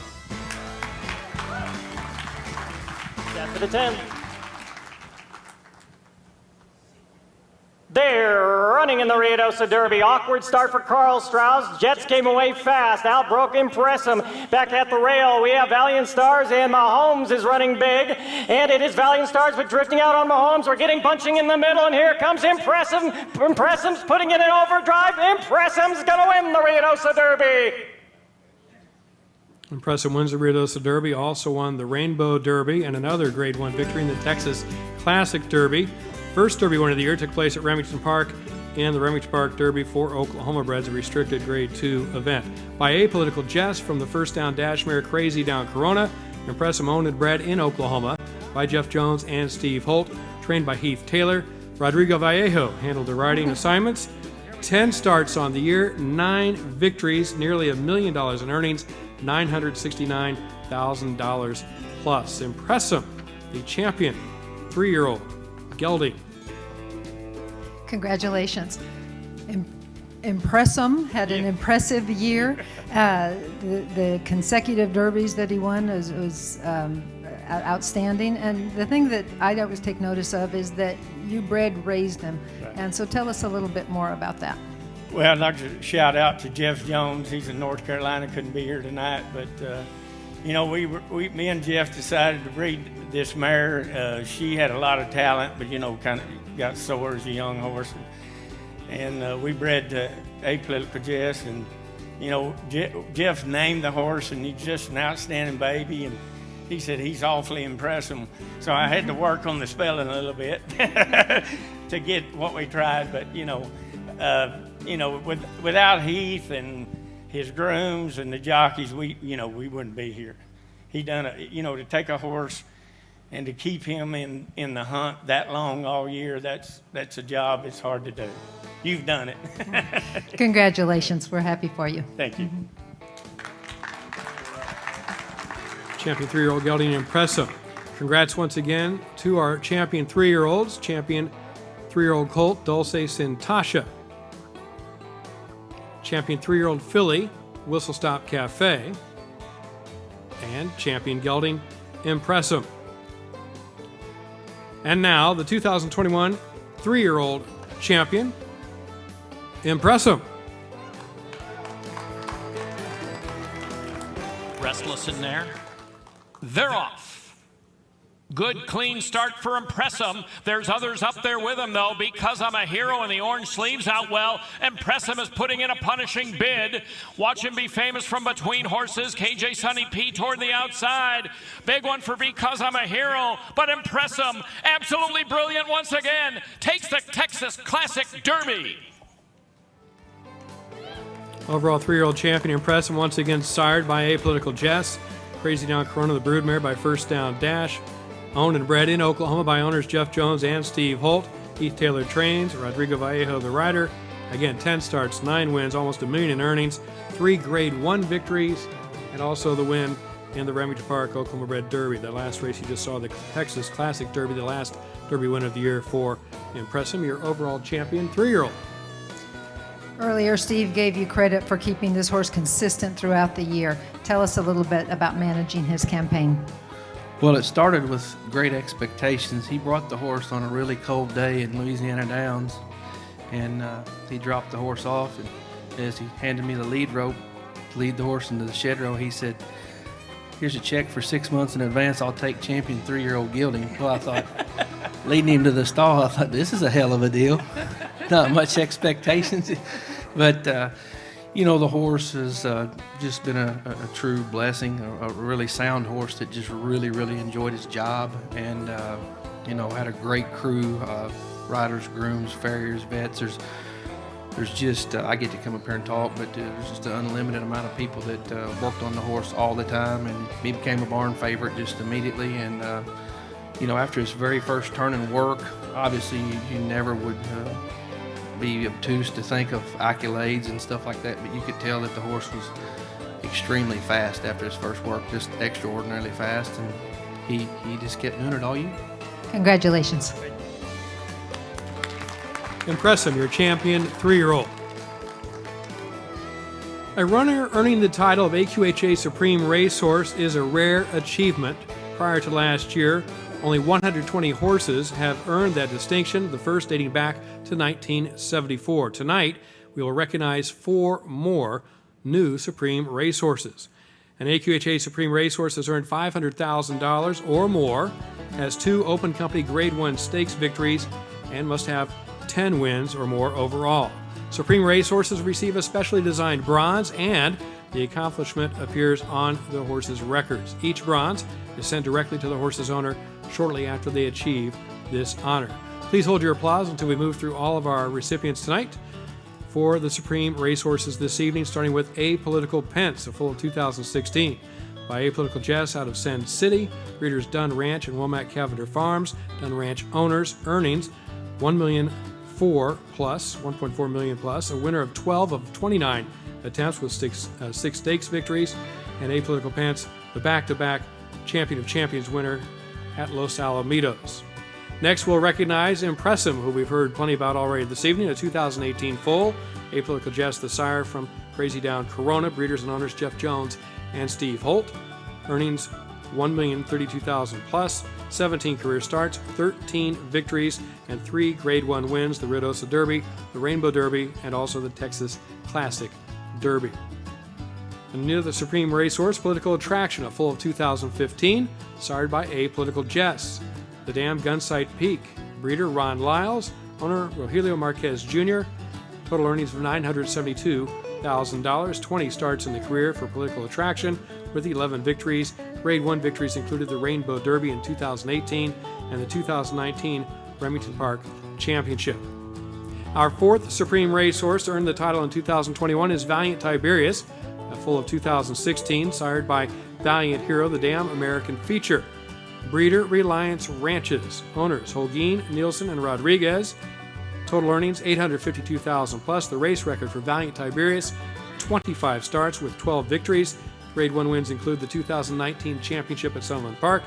Set for the 10. They're running in the Ruidoso Derby. Awkward start for Carl Strauss. Jets came away fast. Out broke Impressum. Back at the rail, we have Valiant Stars, and Mahomes is running big. And it is Valiant Stars, but drifting out on Mahomes. We're getting punching in the middle, and here comes Impressum. Impressum's putting it in overdrive. Impressum's going to win the Ruidoso Derby. Impressum wins the Ruidoso Derby, also won the Rainbow Derby, and another Grade 1 victory in the Texas Classic Derby. First Derby winner of the year took place at Remington Park, and the Remington Park Derby for Oklahoma breds, a restricted Grade 2 event. By Apolitical Jess from the First Down Dash mare Crazy Down Corona. Impressum owned and bred in Oklahoma by Jeff Jones and Steve Holt, trained by Heath Taylor. Rodrigo Vallejo handled the riding assignments. 10 starts on the year, 9 victories, nearly $1 million in earnings, $969,000 plus. Impressum, the champion 3-year-old gelding. Congratulations. Impressum had an impressive year. The consecutive derbies that he won was outstanding. And the thing that I always take notice of is that you raised him. Right. And so tell us a little bit more about that. Well, I'd like to shout out to Jeff Jones. He's in North Carolina, couldn't be here tonight, but me and Jeff decided to breed this mare. She had a lot of talent, but kind of got sore as a young horse, and we bred Apolitical Jess, and Jeff named the horse, and he's just an outstanding baby, and he said he's awfully impressive. So I had to work on the spelling a little bit to get what we tried, but without Heath and his grooms and the jockeys, we wouldn't be here. He done it, to take a horse and to keep him in the hunt that long all year. That's a job. It's hard to do. You've done it. Congratulations. We're happy for you. Thank you. Champion 3-year-old gelding Impressive. Congrats once again to our champion 3-year-olds, champion 3-year-old colt Dulce Sintasha, champion 3-year-old filly Whistle Stop Cafe, and champion gelding Impressive. And now the 2021 3-year-old champion Impressive. Restless in there. They're off. Good, clean start for Impressum. There's others up there with him, though, because I'm a hero and the orange sleeves out well. Impressum is putting in a punishing bid. Watch him be famous from between horses. KJ Sunny P toward the outside. Big one for Because I'm a Hero. But Impressum, absolutely brilliant once again, takes the Texas Classic Derby. Overall 3-year-old champion Impressive, once again sired by Apolitical Jess. Crazy Down Crone of the broodmare by First Down Dash. Owned and bred in Oklahoma by owners Jeff Jones and Steve Holt. Heath Taylor trains. Rodrigo Vallejo the rider. Again, 10 starts, 9 wins, almost $1 million in earnings. 3 Grade 1 victories, and also the win in the Remington Park Oklahoma Bred Derby. That last race you just saw, the Texas Classic Derby, the last Derby win of the year for Impressive, your overall champion 3-year-old. Earlier, Steve gave you credit for keeping this horse consistent throughout the year. Tell us a little bit about managing his campaign. Well, it started with great expectations. He brought the horse on a really cold day in Louisiana Downs, and he dropped the horse off, and as he handed me the lead rope to lead the horse into the shed row, he said, "Here's a check for 6 months in advance. I'll take champion 3-year-old gelding." Well, I thought, leading him to the stall, I thought, this is a hell of a deal. Not much expectations, but the horse has just been a true blessing, a really sound horse that just really, really enjoyed his job, and had a great crew, riders, grooms, farriers, vets. There's just, I get to come up here and talk, but there's just an unlimited amount of people that worked on the horse all the time, and he became a barn favorite just immediately. And after his very first turn in work, obviously you never would be obtuse to think of accolades and stuff like that, but you could tell that the horse was extremely fast after his first work, just extraordinarily fast, and he just kept doing it all year. Congratulations. Impressive, your champion 3-year-old. A runner earning the title of AQHA Supreme Racehorse is a rare achievement. Prior to last year, only 120 horses have earned that distinction, the first dating back to 1974. Tonight, we will recognize 4 more new Supreme Racehorses. An AQHA Supreme Racehorse has earned $500,000 or more, has 2 Open Company Grade 1 stakes victories, and must have 10 wins or more overall. Supreme Racehorses receive a specially designed bronze, and the accomplishment appears on the horse's records. Each bronze is sent directly to the horse's owner shortly after they achieve this honor. Please hold your applause until we move through all of our recipients tonight for the Supreme Racehorses this evening, starting with Apolitical Pence, a full of 2016. By Apolitical Jess out of Send City, breeders Dunn Ranch and Womack Cavender Farms. Dunn Ranch owners, earnings $1.4 million plus, a winner of 12 of 29 attempts with 6 stakes victories, and Apolitical Pence, the back-to-back Champion of Champions winner at Los Alamitos. Next, we'll recognize Impressum, who we've heard plenty about already this evening, a 2018 foal. Apolitical Jess, the sire from Crazy Down Corona, breeders and owners Jeff Jones and Steve Holt. Earnings $1,032,000 plus, 17 career starts, 13 victories, and 3 Grade 1 wins, the Ruidoso Derby, the Rainbow Derby, and also the Texas Classic Derby. And near the Supreme Racehorse, Political Attraction, a foal of 2015, sired by Apolitical Jess. The Dam Gunsight Peak, breeder Ron Lyles, owner Rogelio Marquez Jr., total earnings of $972,000, 20 starts in the career for Political Attraction, with 11 victories. Grade 1 victories included the Rainbow Derby in 2018 and the 2019 Remington Park Championship. Our 4th Supreme Racehorse to earn the title in 2021 is Valiant Tiberius, a foal of 2016, sired by Valiant Hero, the Dam American Feature. Breeder Reliance Ranches, owners Holguin, Nielsen, and Rodriguez. Total earnings $852,000 plus. The race record for Valiant Tiberius, 25 starts with 12 victories. Grade 1 wins include the 2019 championship at Sunland Park,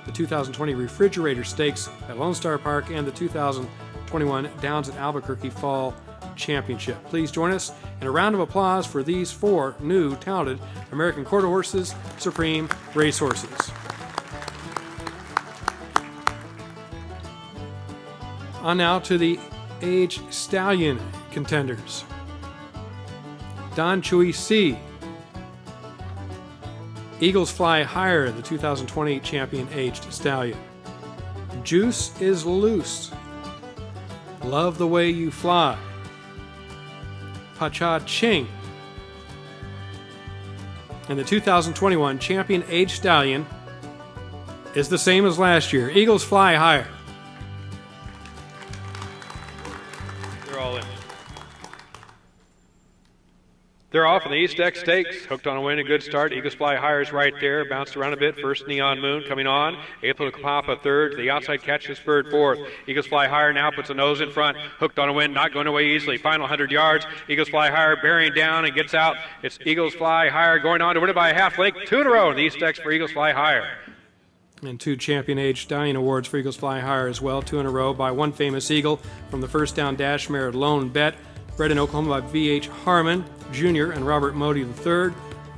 the 2020 Refrigerator Stakes at Lone Star Park, and the 2021 Downs at Albuquerque Fall Championship. Please join us in a round of applause for these 4 new talented American Quarter Horses Supreme Racehorses. On now to the Age Stallion contenders. Don Chui C. Eagles Fly Higher, the 2020 champion aged stallion. Juice is Loose. Love the Way You Fly. Pacha Ching. And the 2021 champion aged stallion is the same as last year. Eagles Fly Higher. They're all in. They're off in the East X Stakes. Hooked on a win, a good start. Eagles Fly Higher is right there. Bounced around a bit. First Neon Moon coming on. Apolitical Papa third. The outside catch is spurred fourth. Eagles Fly Higher now puts a nose in front. Hooked on a win, not going away easily. Final 100 yards. Eagles Fly Higher bearing down and gets out. It's Eagles Fly Higher going on to win it by a half length. 2 in a row in the East X for Eagles Fly Higher. And 2 champion age stallion awards for Eagles Fly Higher as well. 2 in a row by one famous eagle from the first down dash mare Lone Bet. Bred in Oklahoma by V.H. Harmon Jr. and Robert Modi III.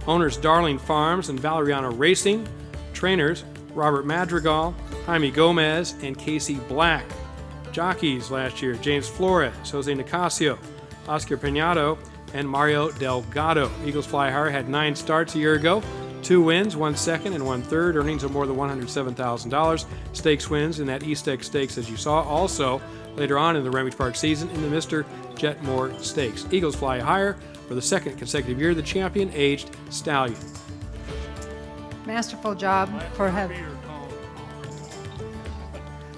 Owners Darling Farms and Valeriano Racing. Trainers Robert Madrigal, Jaime Gomez, and Casey Black. Jockeys last year James Flores, Jose Nicasio, Oscar Peñado, and Mario Delgado. Eagles Fly Higher had 9 starts a year ago. 2 wins, 1 second, and 1 third. Earnings of more than $107,000. Stakes wins in that East X Stakes, as you saw. Also, later on in the Remington Park season, in the Mr. Jetmore Stakes. Eagles Fly Higher for the 2nd consecutive year, the champion aged stallion. Masterful job for having.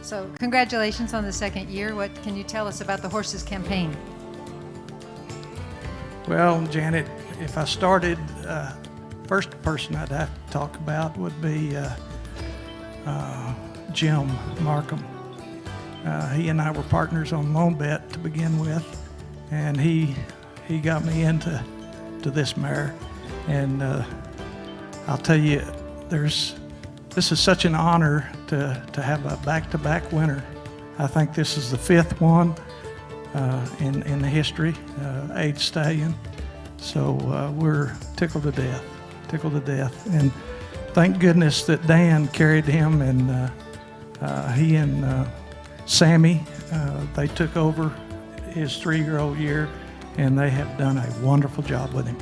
So, congratulations on the 2nd year. What can you tell us about the horse's campaign? Well, Janet, if I started, first person I'd have to talk about would be Jim Markham. He and I were partners on Lone Bet to begin with, and he got me into this mare. And I'll tell you, this is such an honor to have a back-to-back winner. I think this is the 5th one in the history, aged stallion. So we're tickled to death. And thank goodness that Dan carried him, and he and Sammy, they took over his 3-year-old year, and they have done a wonderful job with him.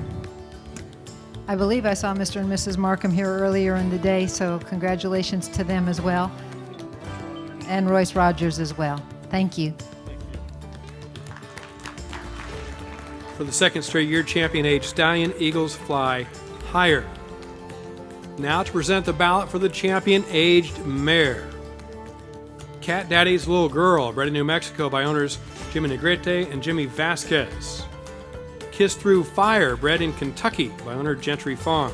I believe I saw Mr. and Mrs. Markham here earlier in the day, so congratulations to them as well. And Royce Rogers as well. Thank you. For the 2nd straight year, champion age stallion, Eagles Fly Higher. Now to present the ballot for the champion aged mare. Cat Daddy's Little Girl, bred in New Mexico by owners Jimmy Negrete and Jimmy Vasquez. Kiss Through Fire, bred in Kentucky by owner Gentry Farms.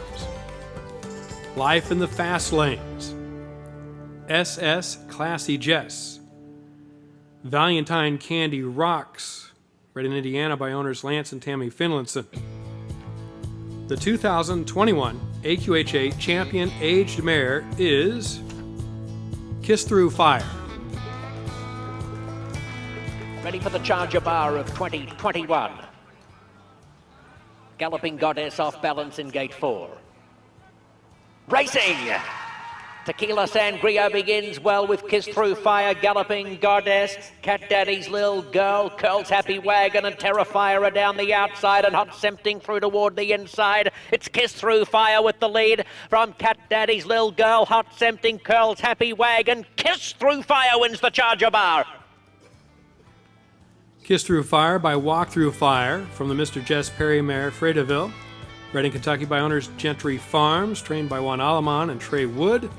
Life in the Fast Lanes. SS Classy Jess. Valentine Candy Rocks, bred in Indiana by owners Lance and Tammy Finlinson. The 2021 AQHA champion aged mare is Kiss Through Fire. ready for the Charger Bar of 2021. Galloping Goddess off balance in gate 4. Racing! Tequila Sangria begins well with Kiss Through Fire, Galloping Goddess, Cat Daddy's Little Girl, Curl's Happy Wagon and Terrifier are down the outside and Hot Tempting through toward the inside. It's Kiss Through Fire with the lead from Cat Daddy's Little Girl, Hot Tempting, Curl's Happy Wagon. Kiss Through Fire wins the Charger Bar. Kiss Through Fire by Walk Through Fire from the Mr. Jess Perry mare Fredeville. Bred in Kentucky by owners Gentry Farms, trained by Juan Alamán and Trey Wood.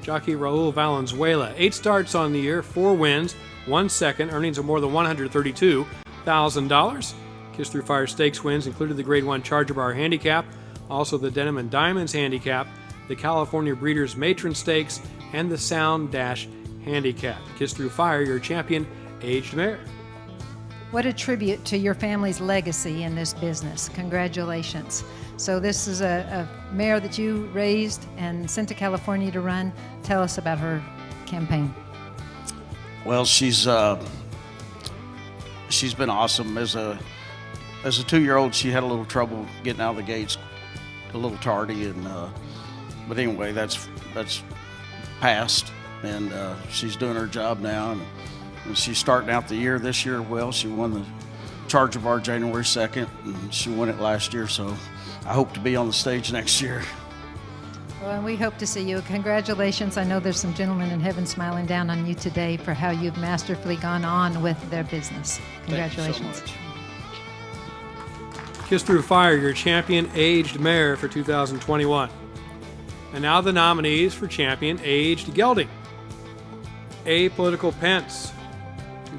Jockey Raul Valenzuela. 8 starts on the year, 4 wins, 1 second, earnings of more than $132,000. Kiss Through Fire Stakes wins included the Grade 1 Charger Bar Handicap, also the Denim and Diamonds Handicap, the California Breeders' Matron Stakes, and the Sound Dash Handicap. Kiss Through Fire, your champion, aged mare. What a tribute to your family's legacy in this business. Congratulations. So this is a mare that you raised and sent to California to run. Tell us about her campaign. Well, she's been awesome. As a 2-year-old, she had a little trouble getting out of the gates, a little tardy, and but anyway, that's past, and she's doing her job now, and she's starting out the year this year well. She won the Charger Bar January 2nd, and she won it last year, so I hope to be on the stage next year. Well, and we hope to see you. Congratulations. I know there's some gentlemen in heaven smiling down on you today for how you've masterfully gone on with their business. Congratulations. Thank you so much. Kiss Through Fire, your champion aged mare for 2021. And now the nominees for champion aged gelding. A Political Pence,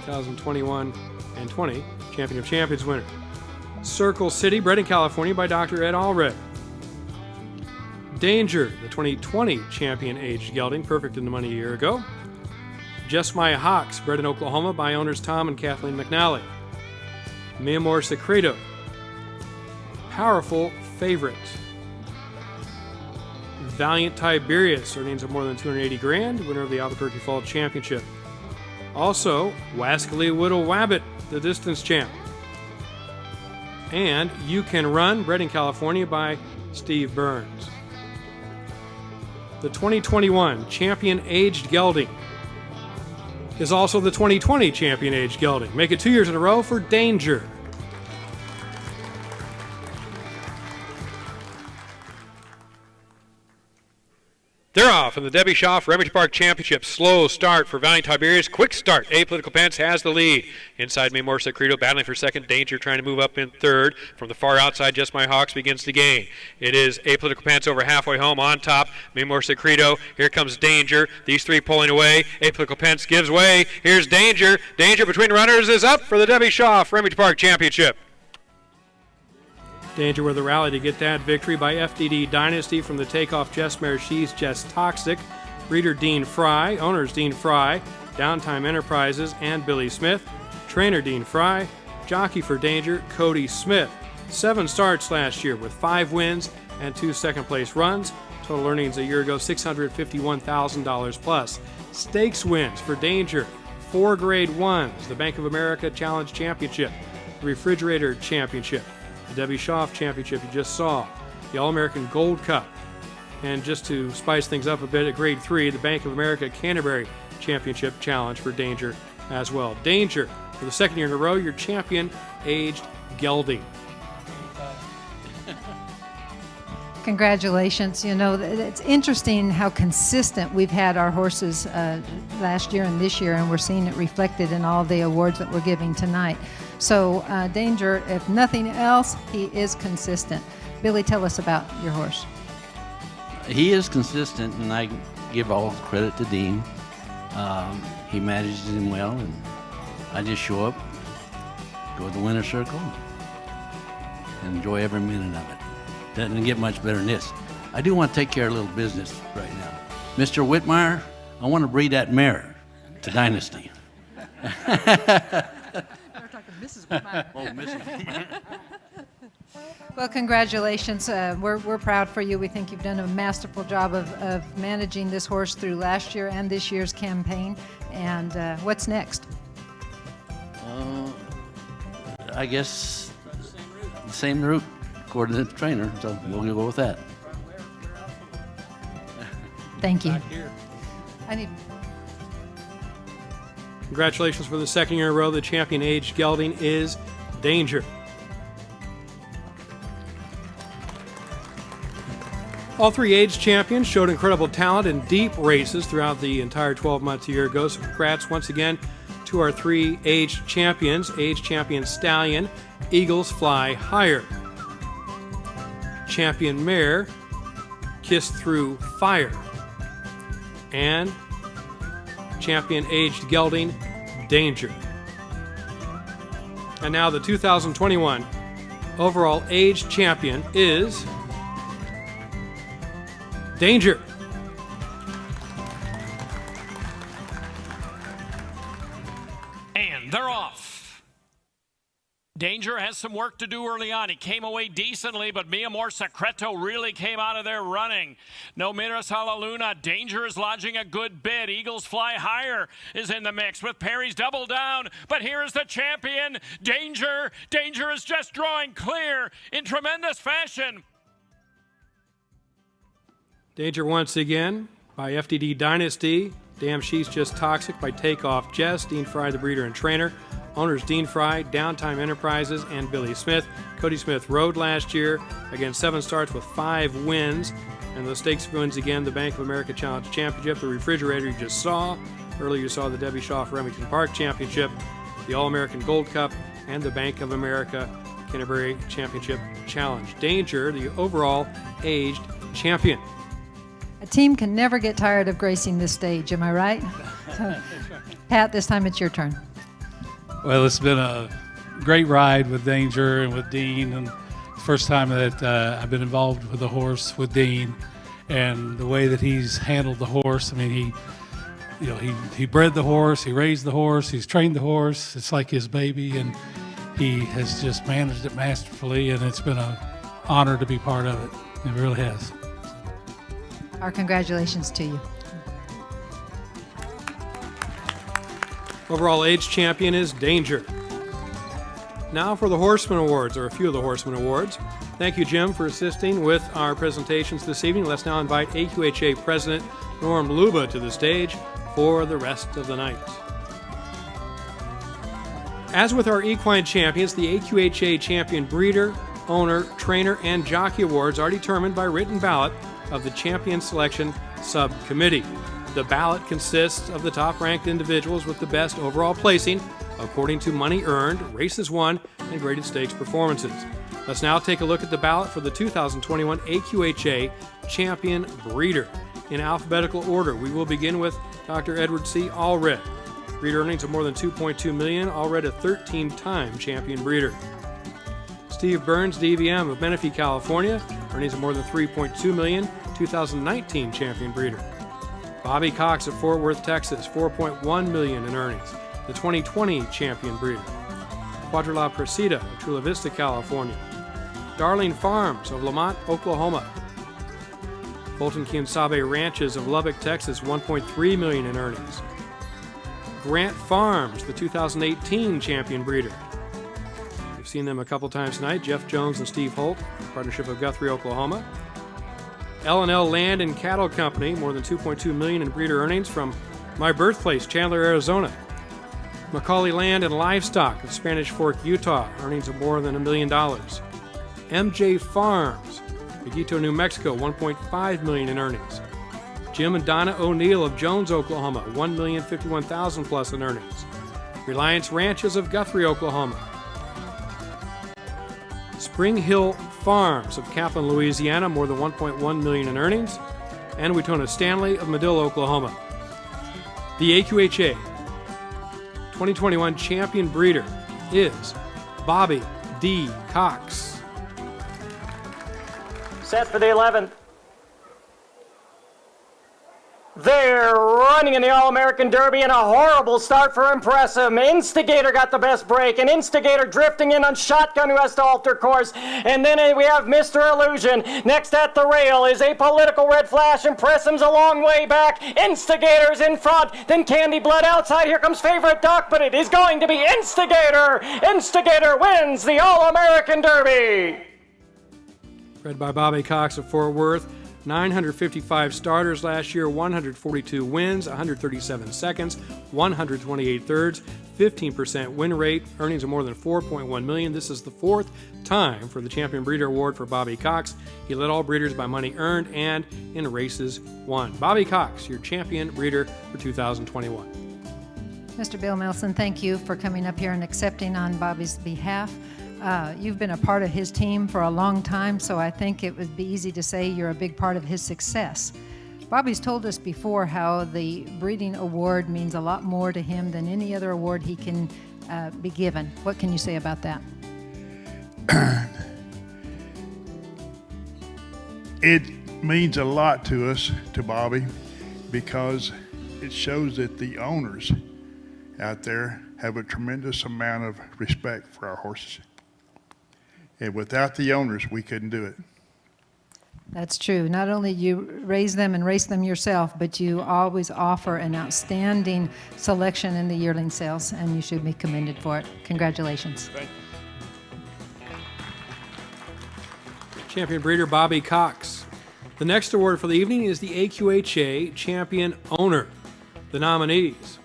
2021 and 20, Champion of Champions winner. Circle City, bred in California by Dr. Ed Allred. Danger, the 2020 champion aged gelding, perfect in the money a year ago. Just My Hawks, bred in Oklahoma by owners Tom and Kathleen McNally. Mi Amor Secreto, Powerful Favorite. Valiant Tiberius, earnings of more than $280,000, winner of the Albuquerque Fall Championship. Also, Wascally Whittle Wabbit, the distance champ. And You Can Run, bred in California by Steve Burns. The 2021 champion aged gelding is also the 2020 champion aged gelding. Make it 2 years in a row for Danger. They're off in the Debbie Schaff Remington Park Championship. Slow start for Valiant Tiberius. Quick start. A Political Pence has the lead. Inside Mi Amor Secreto battling for second. Danger trying to move up in third. From the far outside, Just My Hawks begins to gain. It is A Political Pence over halfway home on top. Mi Amor Secreto. Here comes Danger. These three pulling away. A Political Pence gives way. Here's Danger. Danger between runners is up for the Debbie Schaff Remington Park Championship. Danger with a rally to get that victory by FDD Dynasty from the takeoff Jess mare She's Just Toxic. Breeder Dean Fry, owners Dean Fry, Downtime Enterprises, and Billy Smith. Trainer Dean Fry, jockey for Danger Cody Smith. 7 starts last year with 5 wins and 2 second-place runs. Total earnings a year ago, $651,000 plus. Stakes wins for Danger, 4 Grade 1s, the Bank of America Challenge Championship, the Refrigerator Championship, the Debbie Schaff Championship you just saw, the All-American Gold Cup, and just to spice things up a bit, at Grade 3, the Bank of America Canterbury Championship Challenge for Danger as well. Danger, for the second year in a row, your champion aged gelding. Congratulations. You know, it's interesting how consistent we've had our horses last year and this year, and we're seeing it reflected in all the awards that we're giving tonight. So Danger, if nothing else, he is consistent. Billy, tell us about your horse. He is consistent, and I give all credit to Dean. He manages him well, and I just show up, go to the winner's circle, and enjoy every minute of it. Doesn't get much better than this. I do want to take care of a little business right now. Mr. Whitmire, I want to breed that mare to Dynasty. Mrs. Whitmire. Oh, Mrs. Whitmire. Well, congratulations. We're proud for you. We think you've done a masterful job of managing this horse through last year and this year's campaign. And what's next? I guess the same route according to the trainer, so we'll go with that. Thank you. I need. Congratulations for the second year in a row. The champion age gelding is Danger. All three age champions showed incredible talent in deep races throughout the entire 12-month year ago. So congrats once again to our three age champions. Age champion Stallion, Eagles Fly Higher. Champion Mare, Kiss Through Fire. And champion aged gelding, Danger. And now the 2021 overall age champion is Danger. And they're off. Danger has some work to do early on. He came away decently, but Mi Amor Secreto really came out of there running. No Miras a la Luna. Danger is lodging a good bid. Eagles Fly Higher is in the mix with Perry's Double Down. But here is the champion, Danger. Danger is just drawing clear in tremendous fashion. Danger once again by FDD Dynasty. Damn She's Just Toxic by Takeoff Jess. Dean Fry, the breeder and trainer. Owners Dean Fry, Downtime Enterprises, and Billy Smith. Cody Smith rode last year. Again, 7 starts with 5 wins. And the stakes wins again, the Bank of America Challenge Championship, the refrigerator you just saw. Earlier you saw the Debbie Shaw Remington Park Championship, the All-American Gold Cup, and the Bank of America Canterbury Championship Challenge. Danger, the overall aged champion. A team can never get tired of gracing this stage, am I right? So, Pat, this time it's your turn. Well, it's been a great ride with Danger and with Dean, and the first time that I've been involved with a horse with Dean, and the way that he's handled the horse. I mean, he bred the horse, he raised the horse, he's trained the horse. It's like his baby, and he has just managed it masterfully, and it's been an honor to be part of it. It really has. Our congratulations to you. Overall age champion is Danger. Now for the Horseman Awards, or a few of the Horseman Awards. Thank you, Jim, for assisting with our presentations this evening. Let's now invite AQHA President Norm Luba to the stage for the rest of the night. As with our equine champions, the AQHA Champion Breeder, Owner, Trainer, and Jockey Awards are determined by written ballot of the Champion Selection Subcommittee. The ballot consists of the top-ranked individuals with the best overall placing according to money earned, races won, and graded stakes performances. Let's now take a look at the ballot for the 2021 AQHA Champion Breeder. In alphabetical order, we will begin with Dr. Edward C. Allred. Breeder earnings of more than $2.2 million, Allred a 13-time champion breeder. Steve Burns, DVM of Menifee, California, earnings of more than $3.2 million, 2019 champion breeder. Bobby Cox of Fort Worth, Texas, $4.1 million in earnings, the 2020 champion breeder. Quadrilla Presida of Chula Vista, California. Darling Farms of Lamont, Oklahoma. Fulton Quien Ranches of Lubbock, Texas, $1.3 million in earnings. Grant Farms, the 2018 champion breeder. We've seen them a couple times tonight. Jeff Jones and Steve Holt, partnership of Guthrie, Oklahoma. L&L Land and Cattle Company, more than $2.2 million in breeder earnings from my birthplace, Chandler, Arizona. Macaulay Land and Livestock of Spanish Fork, Utah, earnings of more than $1 million. MJ Farms, Miguito, New Mexico, $1.5 million in earnings. Jim and Donna O'Neill of Jones, Oklahoma, $1,051,000 plus in earnings. Reliance Ranches of Guthrie, Oklahoma. Spring Hill Farms of Kaplan, Louisiana, more than $1.1 million in earnings. And Wetona Stanley of Medill, Oklahoma. The AQHA 2021 champion breeder is Bobby D. Cox. Set for the 11th. They're shining in the All-American Derby, and a horrible start for Impressive. Instigator got the best break, and Instigator drifting in on Shotgun, who has to alter course. And then we have Mr. Illusion. Next at the rail is a Political Red Flash. Impressive's a long way back. Instigator's in front. Then Candy Blood outside. Here comes Favorite Duck, but it is going to be Instigator. Instigator wins the All-American Derby. Bred by Bobby Cox of Fort Worth. 955 starters last year, 142 wins, 137 seconds, 128 thirds, 15% win rate, earnings of more than $4.1 million. This is the fourth time for the Champion Breeder Award for Bobby Cox. He led all breeders by money earned and in races won. Bobby Cox, your Champion Breeder for 2021. Mr. Bill Melson, thank you for coming up here and accepting on Bobby's behalf. You've been a part of his team for a long time, so I think it would be easy to say you're a big part of his success. Bobby's told us before how the breeding award means a lot more to him than any other award he can be given. What can you say about that? It means a lot to us, to Bobby, because it shows that the owners out there have a tremendous amount of respect for our horses. And without the owners, we couldn't do it. That's true. Not only you raise them and race them yourself, but you always offer an outstanding selection in the yearling sales, and you should be commended for it. Congratulations. Thank you. Champion Breeder Bobby Cox. The next award for the evening is the AQHA Champion Owner. The nominees: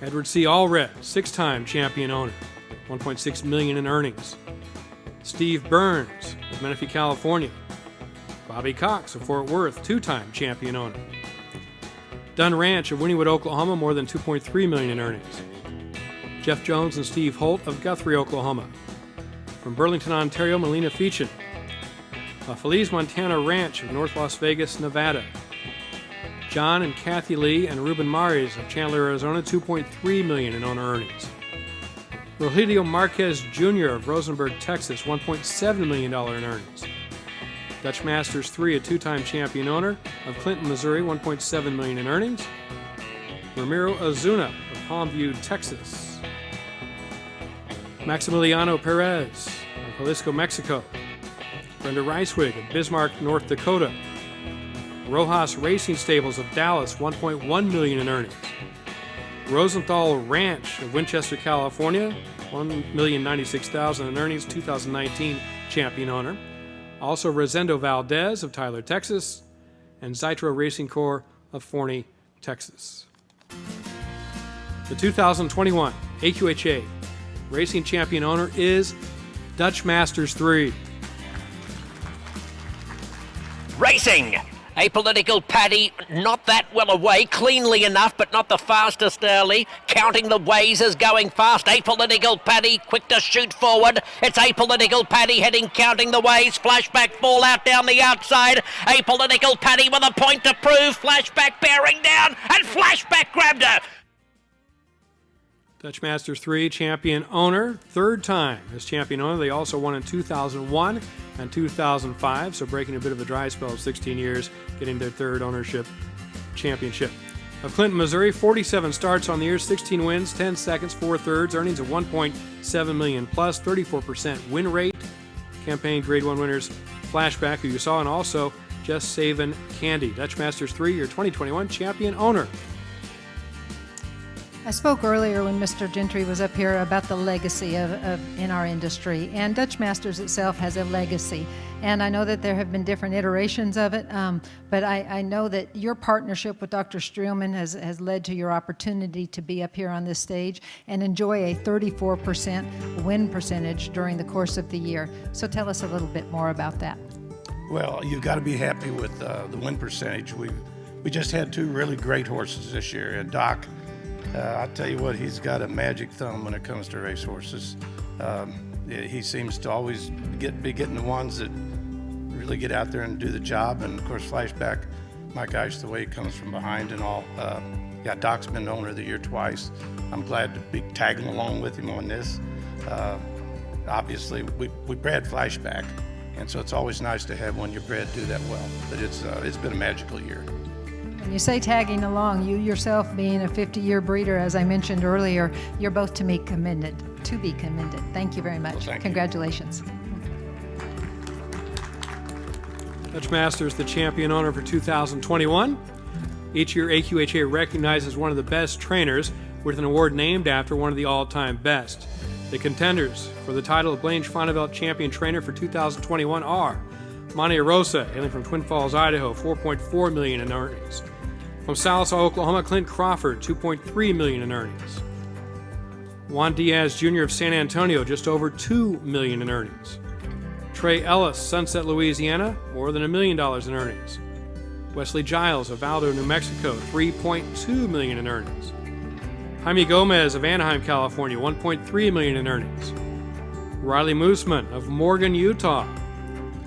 Edward C. Allred, 6-time champion owner, $1.6 million in earnings. Steve Burns of Menifee, California. Bobby Cox of Fort Worth, 2-time champion owner. Dunn Ranch of Wynnewood, Oklahoma, more than $2.3 million in earnings. Jeff Jones and Steve Holt of Guthrie, Oklahoma. From Burlington, Ontario, Melina Feachin. Feliz Montana Ranch of North Las Vegas, Nevada. John and Kathy Lee and Ruben Mares of Chandler, Arizona, $2.3 million in owner earnings. Rogelio Marquez Jr. of Rosenberg, Texas, $1.7 million in earnings. Dutch Masters 3, a 2-time champion owner of Clinton, Missouri, $1.7 million in earnings. Ramiro Azuna of Palmview, Texas. Maximiliano Perez of Jalisco, Mexico. Brenda Ricewig of Bismarck, North Dakota. Rojas Racing Stables of Dallas, $1.1 million in earnings. Rosenthal Ranch of Winchester, California, $1,096,000 in earnings, 2019 champion owner. Also Rosendo Valdez of Tyler, Texas, and Zytro Racing Corps of Forney, Texas. The 2021 AQHA Racing Champion owner is Dutch Masters 3. Racing. Apolitical Paddy, not that well away, cleanly enough, but not the fastest early. Counting the ways is going fast. Apolitical Paddy, quick to shoot forward. It's Apolitical Paddy heading, counting the ways. Flashback fallout down the outside. Apolitical Paddy with a point to prove. Flashback bearing down, and Flashback grabbed her. Dutch Masters 3 champion owner, 3rd time as champion owner. They also won in 2001 and 2005, so breaking a bit of a dry spell of 16 years, getting their 3rd ownership championship. Of Clinton, Missouri, 47 starts on the year, 16 wins, 10 seconds, 4 thirds, earnings of $1.7 million plus, 34% win rate. Campaign Grade 1 winners, Flashback, who you saw, and also Just Savin' Candy. Dutch Masters 3, your 2021 champion owner. I spoke earlier when Mr. Gentry was up here about the legacy of in our industry, and Dutch Masters itself has a legacy. And I know that there have been different iterations of it, but I know that your partnership with Dr. Streelman has led to your opportunity to be up here on this stage and enjoy a 34% win percentage during the course of the year. So tell us a little bit more about that. Well, you've got to be happy with the win percentage. We just had 2 really great horses this year, and Doc, I tell you what, he's got a magic thumb when it comes to racehorses. He seems to always be getting the ones that really get out there and do the job. And of course, Flashback, my gosh, the way he comes from behind and all. Yeah, Doc's been owner of the year twice. I'm glad to be tagging along with him on this. Obviously, we bred Flashback, and so it's always nice to have one you bred do that well. But it's been a magical year. When you say tagging along, you yourself being a 50-year breeder, as I mentioned earlier, you're both to be commended. Thank you very much. Well, Congratulations. Dutch Masters, the champion owner for 2021. Each year, AQHA recognizes one of the best trainers with an award named after one of the all-time best. The contenders for the title of Blanche Fonneveld Champion Trainer for 2021 are Monte Rosa, hailing from Twin Falls, Idaho, $4.4 million in earnings. From Sallisaw, Oklahoma, Clint Crawford, $2.3 million in earnings. Juan Diaz Jr. of San Antonio, just over $2 million in earnings. Trey Ellis, Sunset, Louisiana, more than $1 million in earnings. Wesley Giles of Aldo, New Mexico, $3.2 million in earnings. Jaime Gomez of Anaheim, California, $1.3 million in earnings. Riley Mooseman of Morgan, Utah.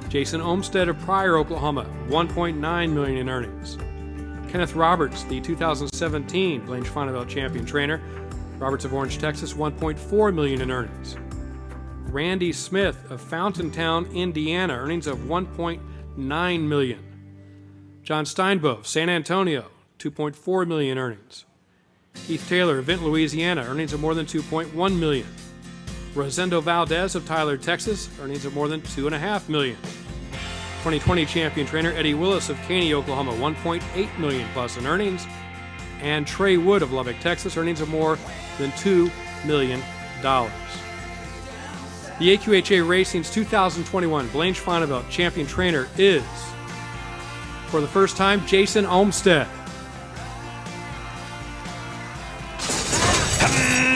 Jason Olmstead of Pryor, Oklahoma, $1.9 million in earnings. Kenneth Roberts, the 2017 Blanche Fonneveld Champion Trainer, Roberts of Orange, Texas, $1.4 million in earnings. Randy Smith of Fountaintown, Indiana, earnings of $1.9 million. John Steinbo of San Antonio, $2.4 million earnings. Keith Taylor of Vinton, Louisiana, earnings of more than $2.1 million. Rosendo Valdez of Tyler, Texas, earnings of more than $2.5 million. 2020 champion trainer Eddie Willis of Caney, Oklahoma, $1.8 million plus in earnings. And Trey Wood of Lubbock, Texas, earnings of more than $2 million. The AQHA Racing's 2021 Blanche Fonneveld Champion Trainer is, for the first time, Jason Olmstead.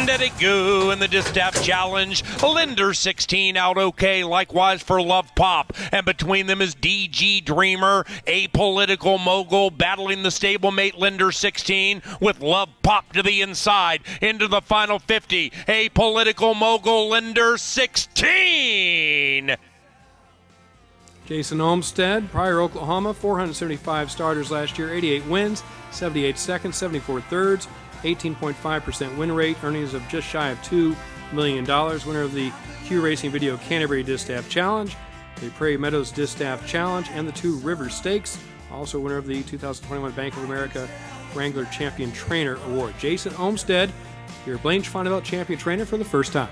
Let it go in the Distaff Challenge. Linder 16 out okay, likewise for Love Pop. And between them is DG Dreamer, Apolitical Mogul, battling the stablemate Linder 16 with Love Pop to the inside. Into the final 50, Apolitical Mogul, Linder 16. Jason Olmstead, Pryor, Oklahoma, 475 starters last year, 88 wins, 78 seconds, 74 thirds, 18.5% win rate, earnings of just shy of $2 million. Winner of the Q Racing Video Canterbury Distaff Challenge, the Prairie Meadows Distaff Challenge, and the Two Rivers Stakes. Also winner of the 2021 Bank of America Wrangler Champion Trainer Award. Jason Olmstead, your Blanche Fonneveld Champion Trainer for the first time.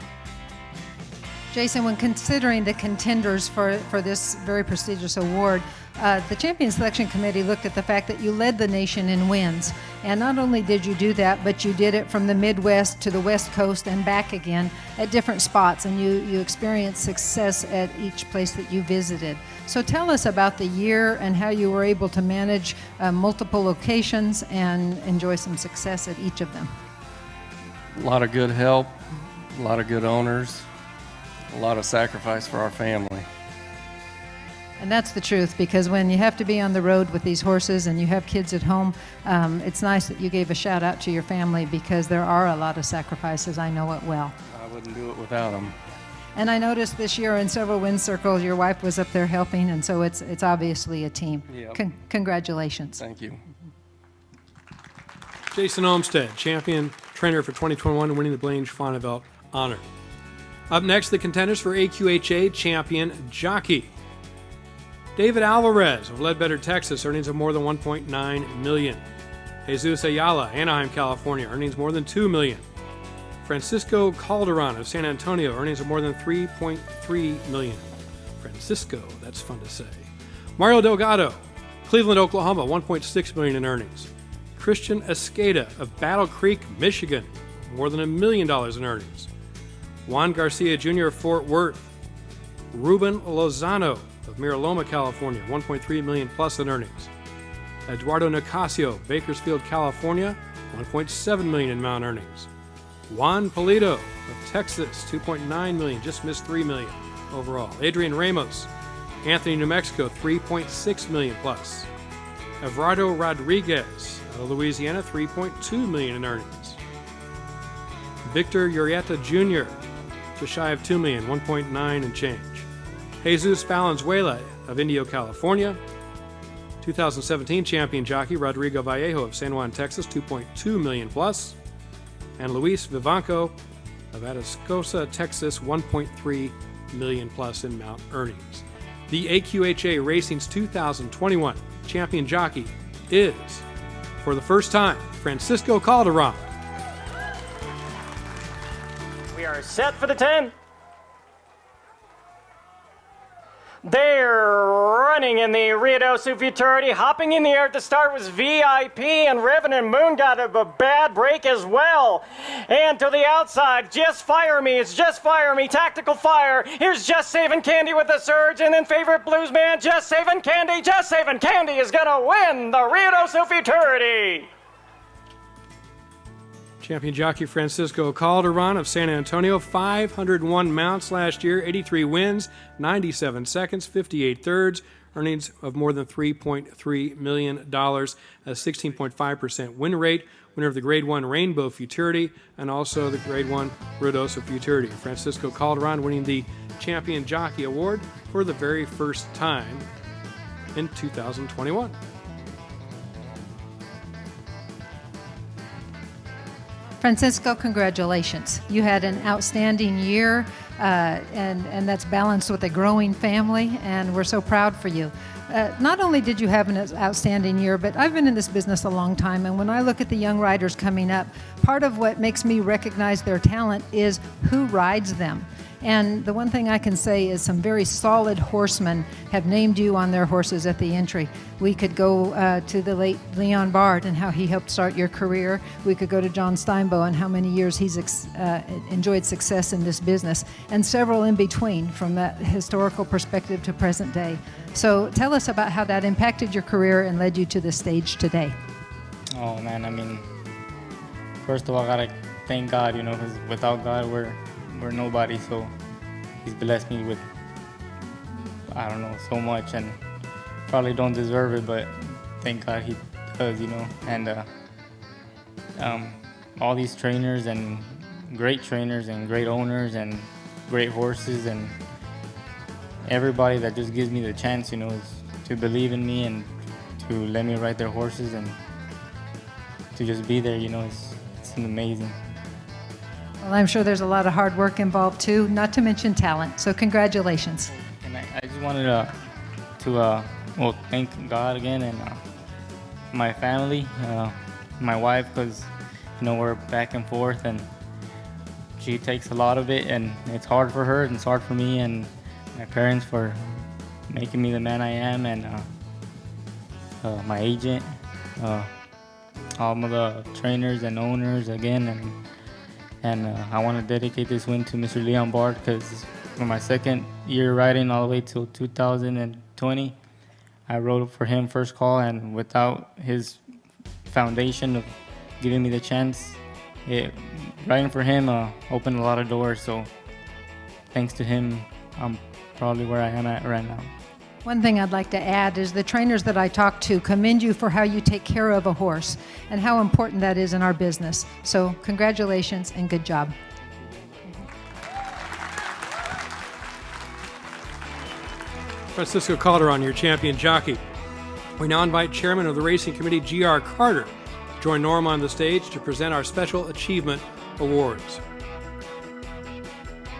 Jason, when considering the contenders for this very prestigious award, the Champion Selection Committee looked at the fact that you led the nation in wins. And not only did you do that, but you did it from the Midwest to the West Coast and back again at different spots. And you experienced success at each place that you visited. So tell us about the year and how you were able to manage multiple locations and enjoy some success at each of them. A lot of good help, a lot of good owners, a lot of sacrifice for our family. And that's the truth, because when you have to be on the road with these horses and you have kids at home, it's nice that you gave a shout out to your family, because there are a lot of sacrifices. I know it well. I wouldn't do it without them. And I noticed this year in several win circles, your wife was up there helping, and so it's obviously a team. Yep. Congratulations. Thank you. Jason Olmstead, champion trainer for 2021, winning the Blanche Fonneveld honor. Up next, the contenders for AQHA champion jockey. David Alvarez of Ledbetter, Texas, earnings of more than $1.9 million. Jesus Ayala, Anaheim, California, earnings more than $2 million. Francisco Calderon of San Antonio, earnings of more than $3.3 million. Francisco, that's fun to say. Mario Delgado, Cleveland, Oklahoma, $1.6 million in earnings. Christian Escada of Battle Creek, Michigan, more than $1 million in earnings. Juan Garcia Jr. of Fort Worth. Ruben Lozano of Miraloma, California, $1.3 million plus in earnings. Eduardo Nicasio, Bakersfield, California, $1.7 million in mount earnings. Juan Polito of Texas, $2.9 million, just missed $3 million overall. Adrian Ramos, Anthony, New Mexico, $3.6 million plus. Everardo Rodriguez out of Louisiana, $3.2 million in earnings. Victor Urieta Jr., just shy of $2 million, 1.9 and change. Jesus Valenzuela of Indio, California. 2017 champion jockey Rodrigo Vallejo of San Juan, Texas, $2.2 million plus. And Luis Vivanco of Atascosa, Texas, $1.3 million plus in mount earnings. The AQHA Racing's 2021 champion jockey is for the first time, Francisco Calderon. We are set for the 10. They're running in the Ruidoso Futurity. Hopping in the air at the start was VIP, and Revenant Moon got a bad break as well. And to the outside, Just Fire Me. It's Just Fire Me. Tactical Fire. Here's Just Saving Candy with the surge, and then Favorite Blues Man, Just Saving Candy. Just Saving Candy is going to win the Ruidoso Futurity. Champion jockey Francisco Calderon of San Antonio, 501 mounts last year, 83 wins, 97 seconds, 58 thirds, earnings of more than $3.3 million, a 16.5% win rate, winner of the Grade 1 Rainbow Futurity, and also the Grade 1 Ruidoso Futurity. Francisco Calderon winning the Champion Jockey Award for the very first time in 2021. Francisco, congratulations. You had an outstanding year, and that's balanced with a growing family, and we're so proud for you. Not only did you have an outstanding year, but I've been in this business a long time, and when I look at the young riders coming up, part of what makes me recognize their talent is who rides them. And the one thing I can say is some very solid horsemen have named you on their horses at the entry. We could go to the late Leon Bard and how he helped start your career. We could go to John Steinbow and how many years he's enjoyed success in this business, and several in between from that historical perspective to present day. So tell us about how that impacted your career and led you to the stage today. Oh man, I mean, first of all, I gotta thank God, you know, because without God, we're nobody. So He's blessed me with, I don't know, so much, and probably don't deserve it, but thank God He does, you know. And all these trainers and great owners and great horses and everybody that just gives me the chance, you know, to believe in me and to let me ride their horses and to just be there, you know, it's amazing. Well, I'm sure there's a lot of hard work involved too, not to mention talent. So congratulations. And I just wanted to thank God again and my family, my wife, because, you know, we're back and forth and she takes a lot of it, and it's hard for her and it's hard for me, and my parents for making me the man I am, and my agent, all of the trainers and owners again, and I want to dedicate this win to Mr. Leon Bard, because for my second year riding all the way till 2020, I rode for him first call, and without his foundation of giving me the chance, riding for him opened a lot of doors. So thanks to him, I'm probably where I am at right now. One thing I'd like to add is the trainers that I talk to commend you for how you take care of a horse and how important that is in our business. So congratulations and good job. Francisco Calderon, your champion jockey. We now invite Chairman of the Racing Committee, G.R. Carter, to join Norm on the stage to present our Special Achievement Awards.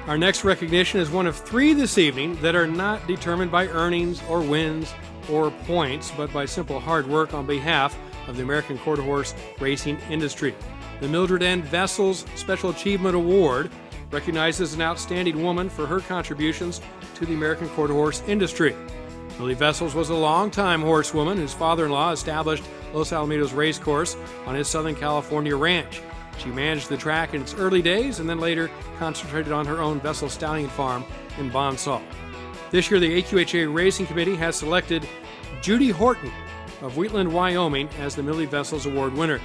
Our next recognition is one of three this evening that are not determined by earnings or wins or points, but by simple hard work on behalf of the American Quarter Horse racing industry. The Mildred N. Vessels Special Achievement Award recognizes an outstanding woman for her contributions to the American Quarter Horse industry. Millie Vessels was a longtime horsewoman whose father-in-law established Los Alamitos Racecourse on his Southern California ranch. She managed the track in its early days and then later concentrated on her own Vessel Stallion farm in Bonsall. This year, the AQHA Racing Committee has selected Judy Horton of Wheatland, Wyoming as the Millie Vessels Award winner.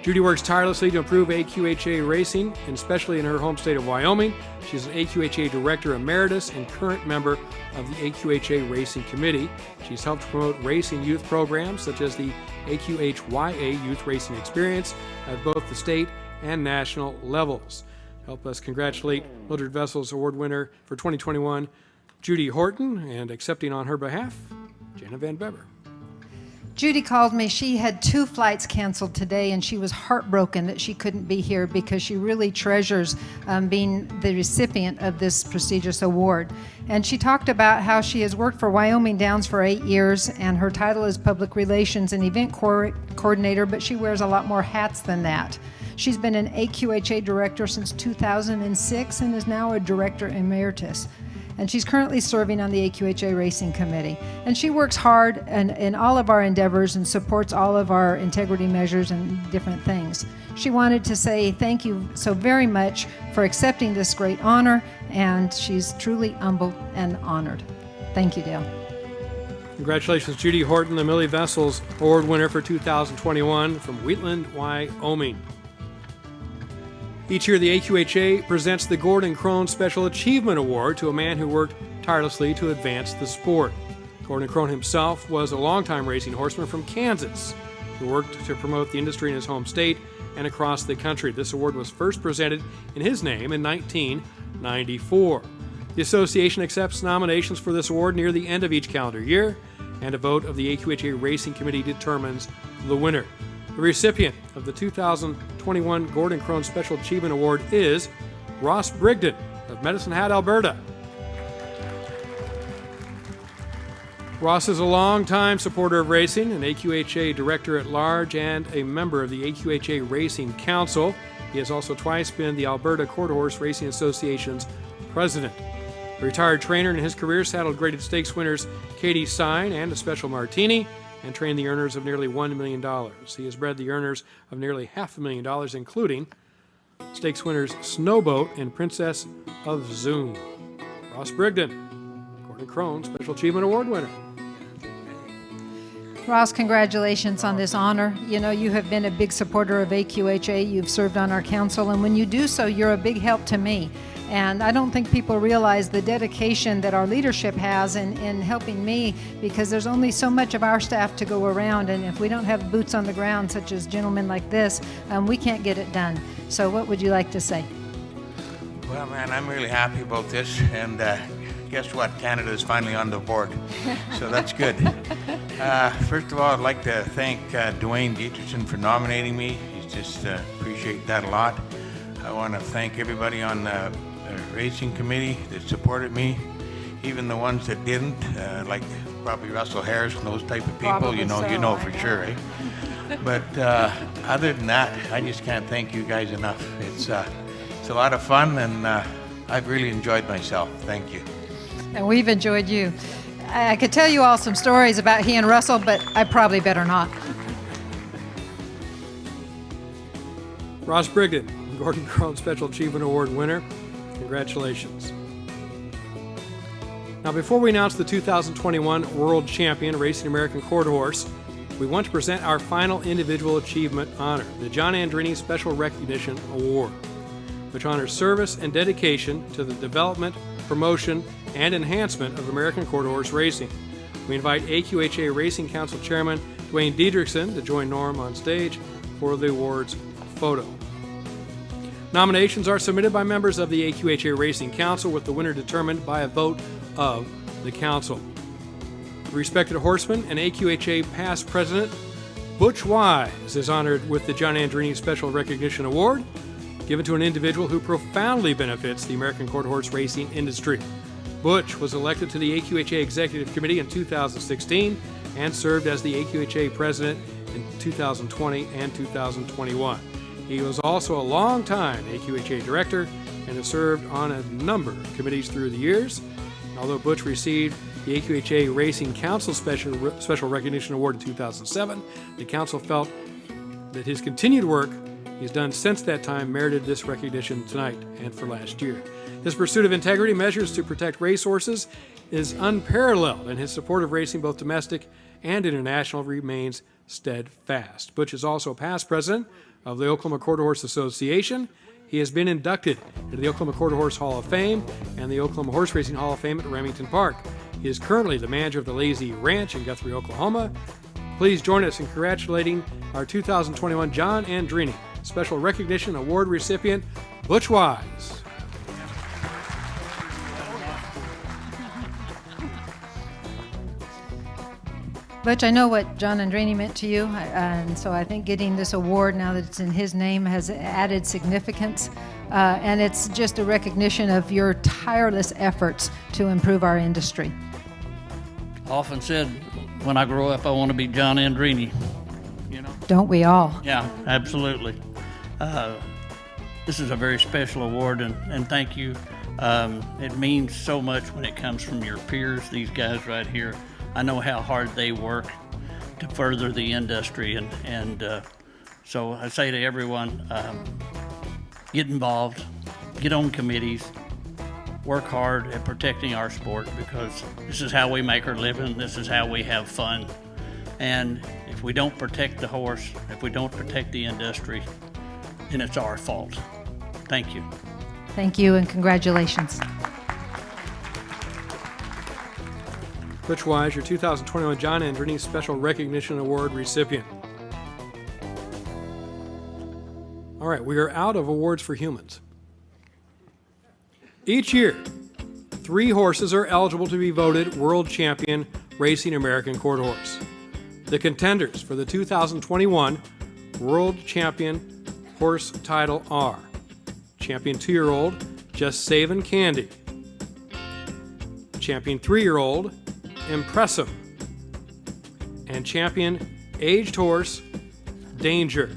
Judy works tirelessly to improve AQHA racing, and especially in her home state of Wyoming. She's an AQHA Director Emeritus and current member of the AQHA Racing Committee. She's helped promote racing youth programs such as the AQHYA Youth Racing Experience at both the state and national levels. Help us congratulate Mildred Vessels Award winner for 2021, Judy Horton, and accepting on her behalf, Jana Van Beber. Judy called me. She had 2 flights canceled today, and she was heartbroken that she couldn't be here because she really treasures being the recipient of this prestigious award. And she talked about how she has worked for Wyoming Downs for 8 years, and her title is Public Relations and Event Coordinator, but she wears a lot more hats than that. She's been an AQHA director since 2006 and is now a director emeritus. And she's currently serving on the AQHA Racing Committee. And she works hard in all of our endeavors and supports all of our integrity measures and different things. She wanted to say thank you so very much for accepting this great honor, and she's truly humbled and honored. Thank you, Dale. Congratulations, Judy Horton, the Millie Vessels Award winner for 2021 from Wheatland, Wyoming. Each year, the AQHA presents the Gordon Crone Special Achievement Award to a man who worked tirelessly to advance the sport. Gordon Crone himself was a longtime racing horseman from Kansas who worked to promote the industry in his home state and across the country. This award was first presented in his name in 1994. The association accepts nominations for this award near the end of each calendar year, and a vote of the AQHA Racing Committee determines the winner. The recipient of the 2021 Gordon Crone Special Achievement Award is Ross Brigden of Medicine Hat, Alberta. Ross is a longtime supporter of racing, an AQHA Director at Large, and a member of the AQHA Racing Council. He has also twice been the Alberta Quarter Horse Racing Association's president. A retired trainer in his career, saddled graded stakes winners Katie Sign and a Special Martini, and trained the earners of nearly $1 million. He has bred the earners of nearly $500,000, including stakes winners Snowboat and Princess of Zoom. Ross Brigden, Gordon Crone Special Achievement Award winner. Ross, congratulations on this honor. You know, you have been a big supporter of AQHA. You've served on our council, and when you do so, you're a big help to me. And I don't think people realize the dedication that our leadership has in helping me, because there's only so much of our staff to go around, and if we don't have boots on the ground, such as gentlemen like this, we can't get it done. So what would you like to say? Well, man, I'm really happy about this, and guess what? Canada is finally on the board, so that's good. First of all, I'd like to thank Dwayne Dietrichson for nominating me. He's just appreciate that a lot. I want to thank everybody on the racing committee that supported me, even the ones that didn't, like probably Russell Harris and those type of people. Probably you know for sure, eh? But other than that, I just can't thank you guys enough. It's a lot of fun, and I've really enjoyed myself. Thank you. And we've enjoyed you. I could tell you all some stories about he and Russell, but I probably better not. Ross Brigden, Gordon Crone Special Achievement Award winner. Congratulations. Now, before we announce the 2021 World Champion Racing American Quarter Horse, we want to present our final individual achievement honor, the John Andreini Special Recognition Award, which honors service and dedication to the development, promotion, and enhancement of American quarter horse racing. We invite AQHA Racing Council Chairman Dwayne Dietrichson to join Norm on stage for the awards photo. Nominations are submitted by members of the AQHA Racing Council, with the winner determined by a vote of the council. The respected horseman and AQHA past president Butch Wise is honored with the John Andreini Special Recognition Award, given to an individual who profoundly benefits the American quarter horse racing industry. Butch was elected to the AQHA Executive Committee in 2016 and served as the AQHA president in 2020 and 2021. He was also a long-time AQHA director and has served on a number of committees through the years. Although Butch received the AQHA Racing Council Special Recognition Award in 2007, the council felt that his continued work he's done since that time merited this recognition tonight and for last year. His pursuit of integrity measures to protect racehorses is unparalleled, and his support of racing, both domestic and international, remains steadfast. Butch is also past president of the Oklahoma Quarter Horse Association. He has been inducted into the Oklahoma Quarter Horse Hall of Fame and the Oklahoma Horse Racing Hall of Fame at Remington Park. He is currently the manager of the Lazy Ranch in Guthrie, Oklahoma. Please join us in congratulating our 2021 John Andreini Special Recognition Award recipient, Butch Wise. Butch, I know what John Andreini meant to you, and so I think getting this award now that it's in his name has added significance, and it's just a recognition of your tireless efforts to improve our industry. Often said, when I grow up, I want to be John Andreini. Don't we all? Yeah, absolutely. This is a very special award, and thank you. It means so much when it comes from your peers, these guys right here. I know how hard they work to further the industry, and so I say to everyone, get involved, get on committees, work hard at protecting our sport, because this is how we make our living, this is how we have fun. And if we don't protect the horse, if we don't protect the industry, then it's our fault. Thank you. Thank you, and congratulations. Butch Wise, your 2021 John Andreini Special Recognition Award recipient. All right, we are out of awards for humans. Each year, 3 horses are eligible to be voted World Champion Racing American Quarter Horse. The contenders for the 2021 World Champion Horse title are Champion 2-year-old Just Savin' Candy, Champion 3-year-old Impressive, and Champion Aged Horse Danger.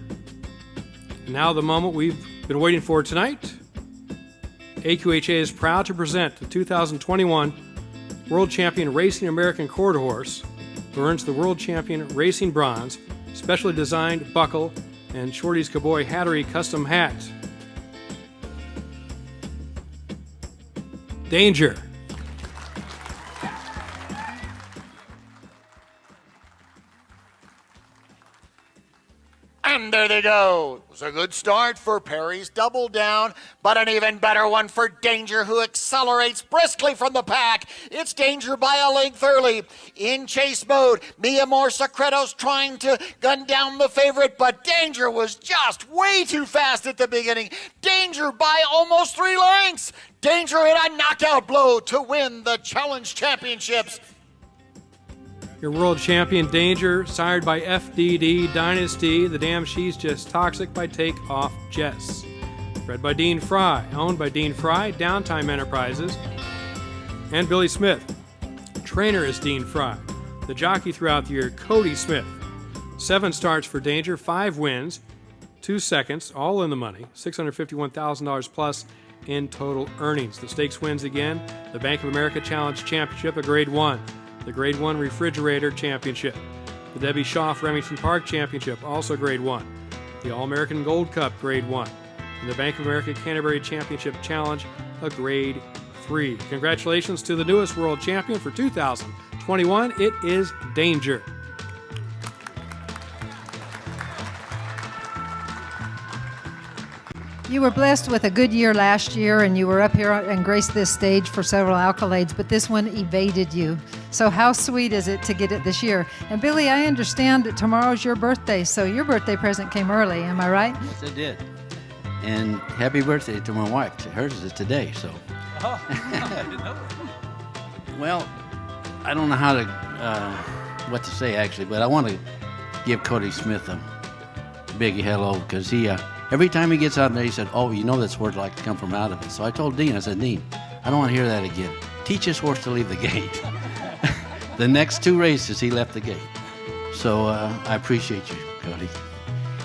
And now the moment we've been waiting for tonight. AQHA is proud to present the 2021 World Champion Racing American Quarter Horse, who earns the World Champion Racing Bronze, specially designed buckle, and Shorty's Cowboy Hattery custom hat. Danger. And there they go. It was a good start for Perry's Double Down, but an even better one for Danger, who accelerates briskly from the pack. It's Danger by a length early. In chase mode, Mi Amor Secreto's trying to gun down the favorite, but Danger was just way too fast at the beginning. Danger by almost 3 lengths. Danger hit a knockout blow to win the Challenge Championships. Your world champion Danger, sired by FDD Dynasty, the damn she's just toxic by Takeoff Jess. Bred by Dean Fry, owned by Dean Fry, Downtime Enterprises, and Billy Smith. Trainer is Dean Fry. The jockey throughout the year, Cody Smith. 7 starts for Danger, 5 wins, 2 seconds, all in the money, $651,000 plus in total earnings. The stakes wins again, the Bank of America Challenge Championship, a Grade 1. The Grade 1 Refrigerator Championship, the Debbie Schaff Remington Park Championship, also Grade 1, the All-American Gold Cup, Grade 1, and the Bank of America Canterbury Championship Challenge, a Grade 3. Congratulations to the newest world champion for 2021. It is Danger. You were blessed with a good year last year, and you were up here and graced this stage for several accolades, but this one evaded you. So how sweet is it to get it this year? And Billy, I understand that tomorrow's your birthday, so your birthday present came early, am I right? Yes, it did. And happy birthday to my wife. Hers is today, so. Oh, I didn't know. Well, I don't know how to, what to say actually, but I want to give Cody Smith a big hello, because he, every time he gets out there, he said, oh, you know that's word like to come from out of it. So I told Dean, I said, Dean, I don't want to hear that again. Teach this horse to leave the gate. The next 2 races, he left the gate. So I appreciate you, Cody.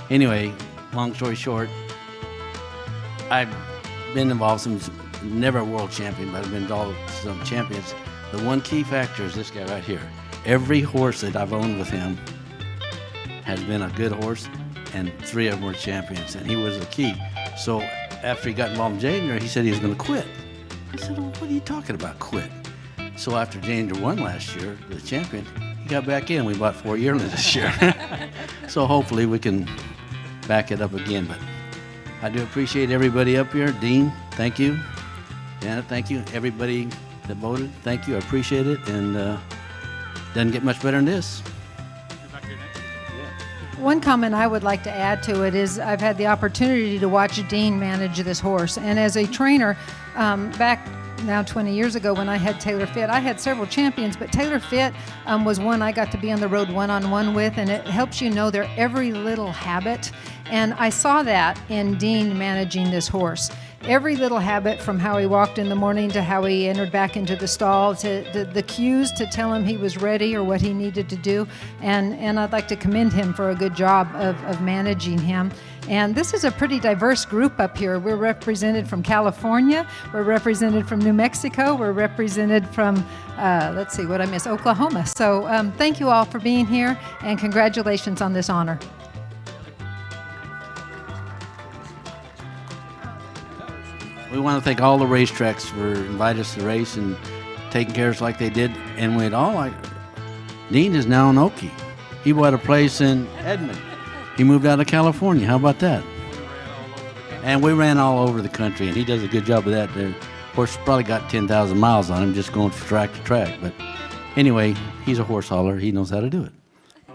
Anyway, long story short, I've been involved in never a world champion, but I've been involved in some champions. The one key factor is this guy right here. Every horse that I've owned with him has been a good horse, and 3 of them were champions, and he was the key. So after he got involved in January, he said he was going to quit. I said, well, what are you talking about, quit? So after January won last year, the champion, he got back in. We bought 4 yearlings this year. So hopefully we can back it up again. But I do appreciate everybody up here. Dean, thank you. Janet, thank you. Everybody that voted, thank you. I appreciate it. And doesn't get much better than this. One comment I would like to add to it is I've had the opportunity to watch Dean manage this horse. And as a trainer, back now 20 years ago when I had Taylor Fit. I had several champions, but Taylor Fit was one I got to be on the road one-on-one with, and it helps you know their every little habit. And I saw that in Dean managing this horse. Every little habit, from how he walked in the morning to how he entered back into the stall, to the cues to tell him he was ready or what he needed to do. And I'd like to commend him for a good job of managing him. And this is a pretty diverse group up here. We're represented from California, we're represented from New Mexico, we're represented from, let's see, what I missed, Oklahoma. So thank you all for being here, and congratulations on this honor. We want to thank all the racetracks for inviting us to race and taking care of us like they did. And we'd all like, Dean is now in Okie. He bought a place in Edmond. He moved out of California. How about that? And we ran all over the country, and he does a good job of that. The horse probably got 10,000 miles on him just going from track to track. But anyway, he's a horse hauler. He knows how to do it.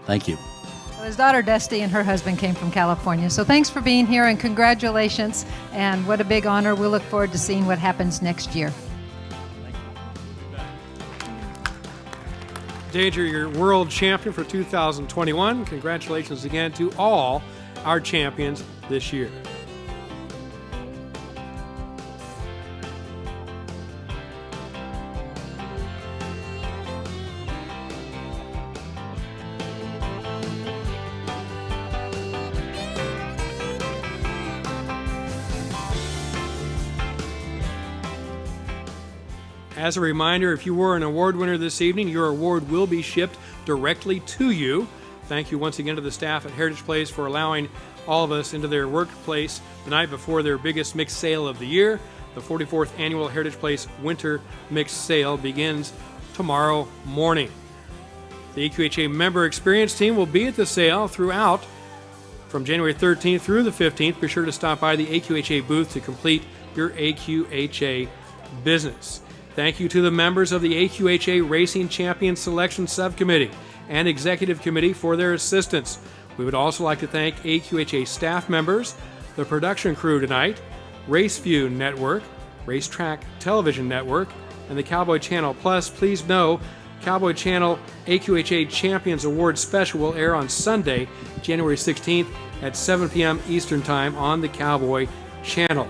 Thank you. Well, his daughter Dusty and her husband came from California. So thanks for being here, and congratulations. And what a big honor. We'll look forward to seeing what happens next year. Danger, your world champion for 2021. Congratulations again to all our champions this year. As a reminder, if you were an award winner this evening, your award will be shipped directly to you. Thank you once again to the staff at Heritage Place for allowing all of us into their workplace the night before their biggest mixed sale of the year. The 44th Annual Heritage Place Winter Mixed Sale begins tomorrow morning. The AQHA member experience team will be at the sale throughout from January 13th through the 15th. Be sure to stop by the AQHA booth to complete your AQHA business. Thank you to the members of the AQHA Racing Champion Selection Subcommittee and Executive Committee for their assistance. We would also like to thank AQHA staff members, the production crew tonight, RaceView Network, Racetrack Television Network, and the Cowboy Channel. Plus, please know, Cowboy Channel AQHA Champions Award Special will air on Sunday, January 16th at 7 p.m. Eastern Time on the Cowboy Channel.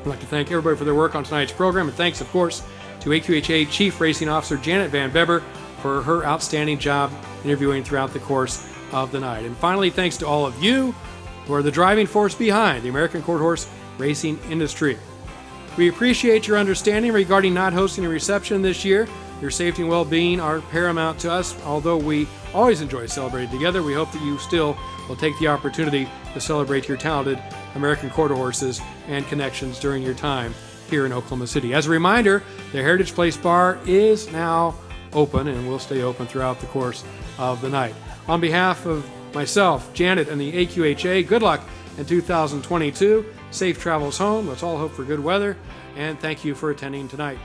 I'd like to thank everybody for their work on tonight's program, and thanks, of course, to AQHA Chief Racing Officer Janet Van Beber for her outstanding job interviewing throughout the course of the night. And finally, thanks to all of you who are the driving force behind the American Quarter Horse racing industry. We appreciate your understanding regarding not hosting a reception this year. Your safety and well-being are paramount to us. Although we always enjoy celebrating together, we hope that you still will take the opportunity to celebrate your talented American Quarter Horses and connections during your time here in Oklahoma City. As a reminder, the Heritage Place Bar is now open and will stay open throughout the course of the night. On behalf of myself, Janet, and the AQHA, good luck in 2022. Safe travels home. Let's all hope for good weather, and thank you for attending tonight.